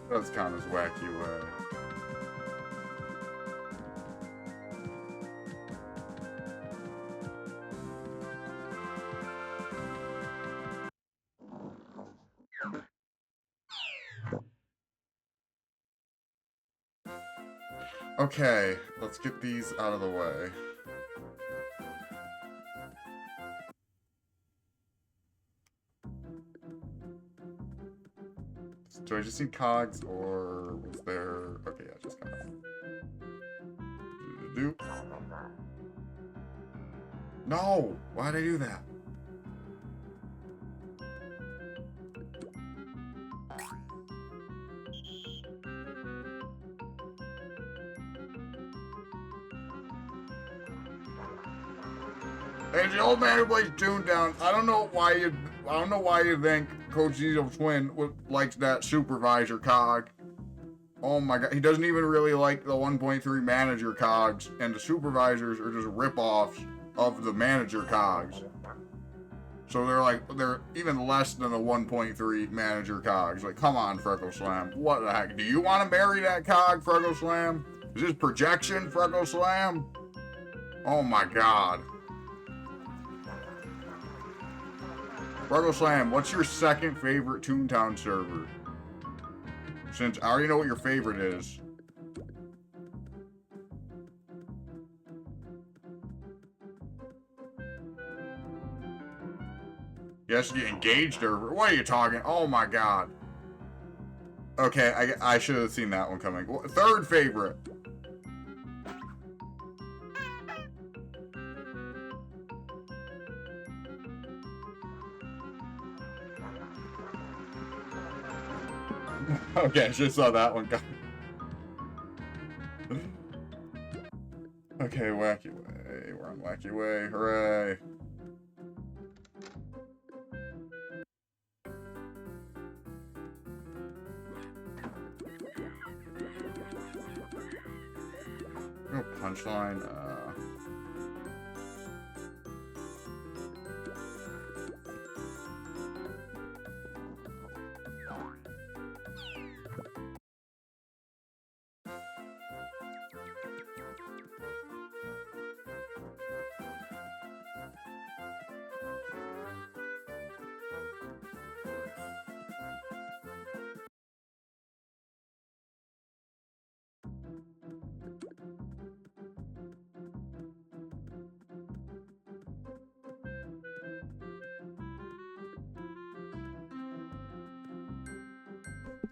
A: Does count as wacky way. Okay, let's get these out of the way. Do I just need cogs, or was there... Okay, yeah, just cogs. No! Why'd I do that? Hey, the old man who plays Toontown. I don't know why you think CoachZEvilTwin likes that supervisor cog. Oh my god, he doesn't even really like the 1.3 manager cogs, and the supervisors are just rip-offs of the manager cogs. So they're even less than the 1.3 manager cogs. Like, come on, Freckle Slam. What the heck? Do you want to marry that cog, Freckle Slam? Is this projection, Freckle Slam? Oh my god. Freckle Slam, what's your second favorite Toontown server? Since I already know what your favorite is. Yes, you engaged her. What are you talking? Oh my god. Okay, I should have seen that one coming. Third favorite. Okay, I just saw that one coming. Okay, wacky way. We're on wacky way. Hooray. No punchline.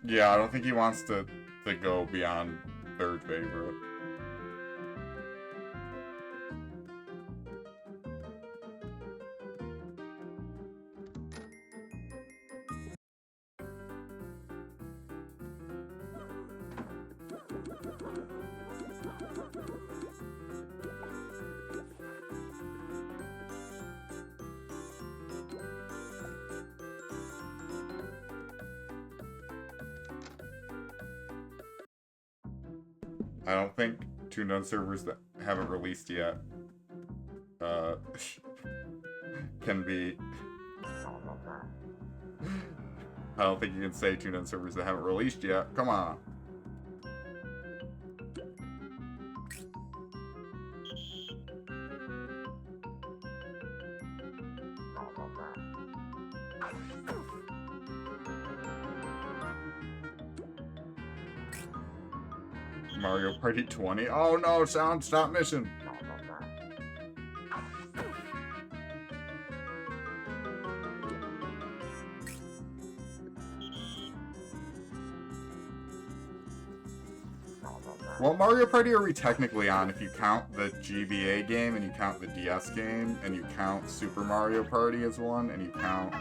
A: Yeah, I don't think he wants to go beyond third favorite. I don't think tuned on servers that haven't released yet can be. I don't think you can say tuned on servers that haven't released yet. Come on. Mario Party 20? Oh no, Sound, stop mission! What Mario Party are we technically on if you count the GBA game and you count the DS game and you count Super Mario Party as one and you count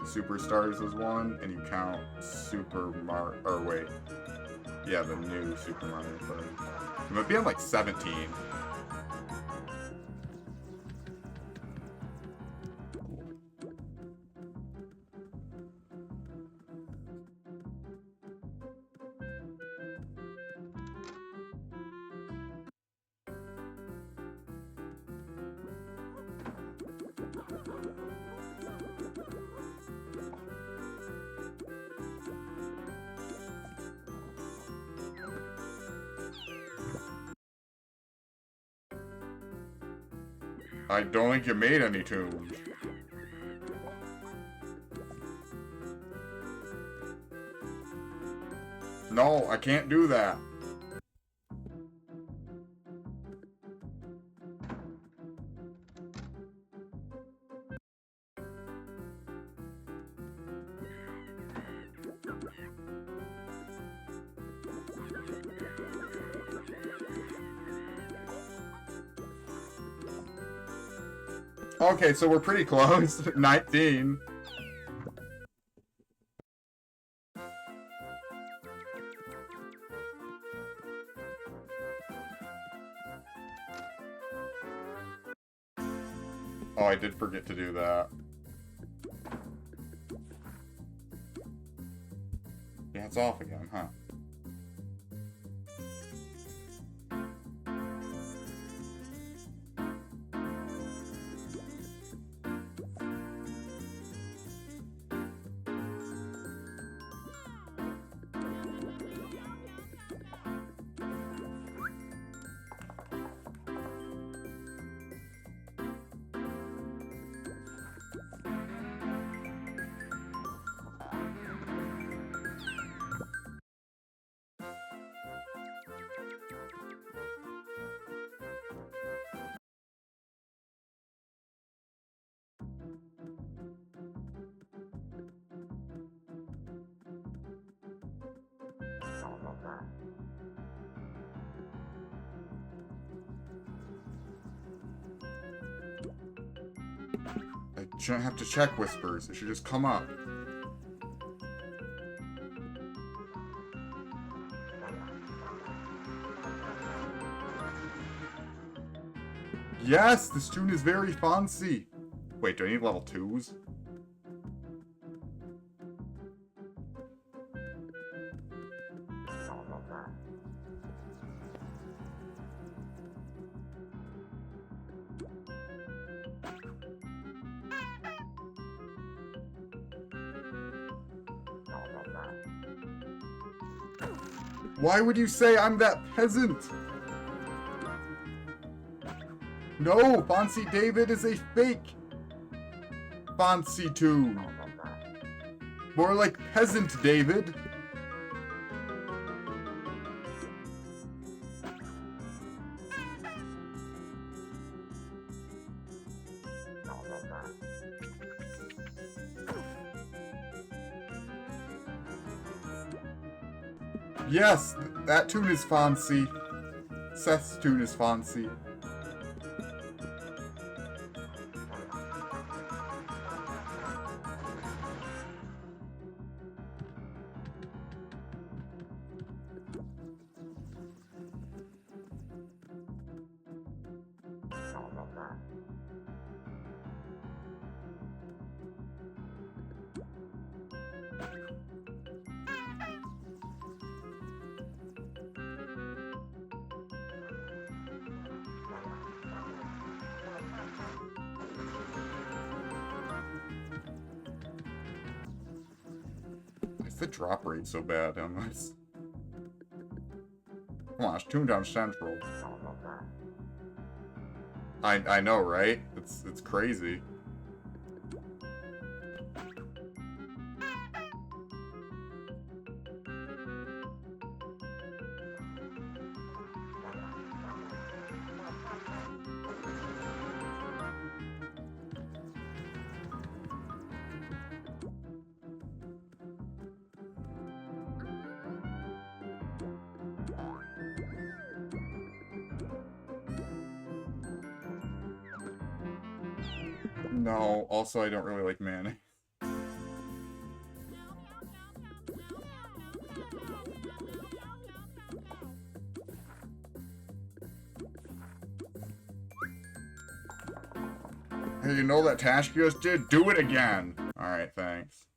A: Superstars as one and you count yeah, the new Super Mario Party. It might be on like 17. I don't think you made any tunes. No, I can't do that. Okay, so we're pretty close. 19. Oh, I did forget to do that. Yeah, it's off again, huh? I shouldn't have to check whispers. It should just come up. Yes, this tune is very fancy. Wait, do I need level 2s? Why would you say I'm that peasant? No, Fancy David is a fake Fancy tune. More like Peasant David. Yes, that tune is fancy. Seth's tune is fancy. is the drop rate so bad on this? Come on, it's Toontown Central. I know, right? It's crazy. No, also I don't really like mayonnaise. Hey, you know that task you just did? Do it again! Alright, thanks.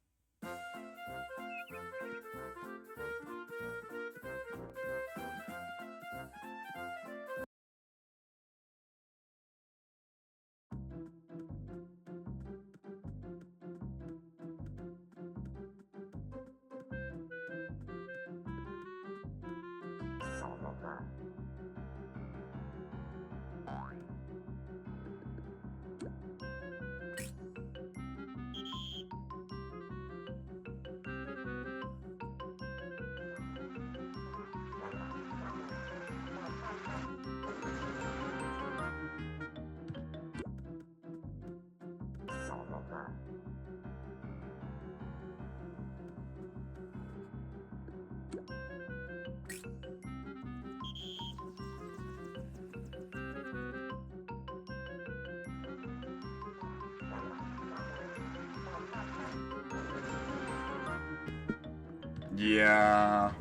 A: Yeah.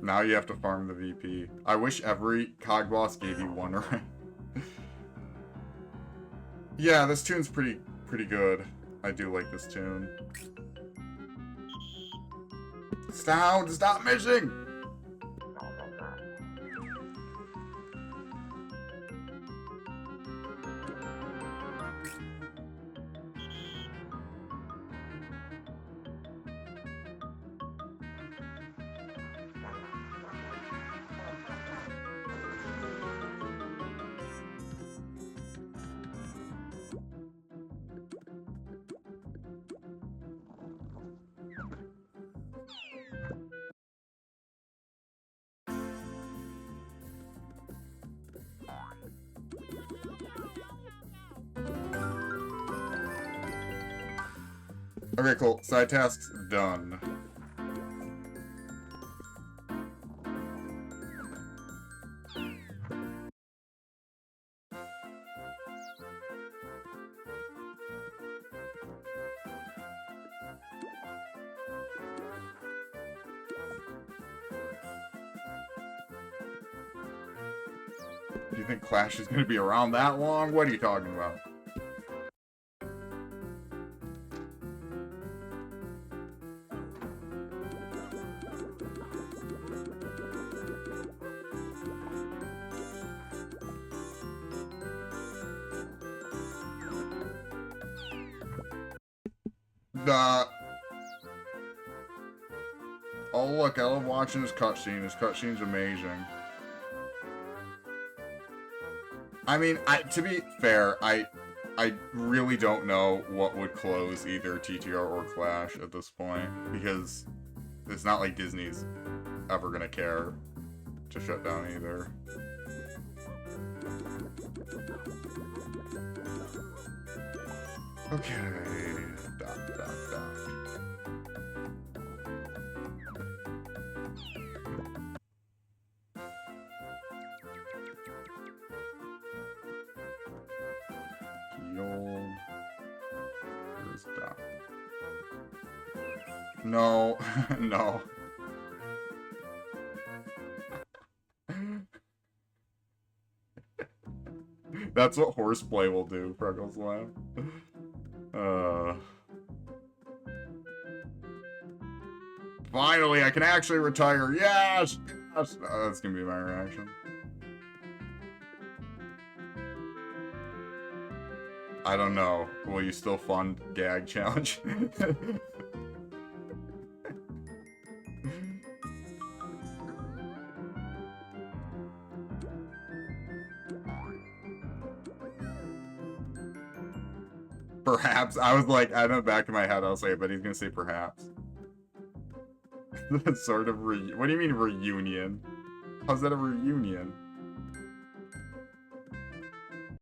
A: Now you have to farm the VP. I wish every cog boss gave you one rank. Yeah, this tune's pretty good. I do like this tune. Sound, stop missing! Okay, cool. Side tasks done. Do you think Clash is going to be around that long? What are you talking about? Oh look, I love watching his cutscene. His cutscene's amazing. I mean, to be fair, I really don't know what would close either TTR or Clash at this point, because it's not like Disney's ever gonna care to shut down either. Okay. Dot, dot, dot. Where's Doc? No, no. That's what horseplay will do, Freckles laugh. Finally, I can actually retire. Yes! Yes! That's gonna be my reaction. I don't know. Will you still fund Gag Challenge? Perhaps. I was like, in the back of my head, I was like, but he's gonna say perhaps. Sort of what do you mean reunion? How's that a reunion?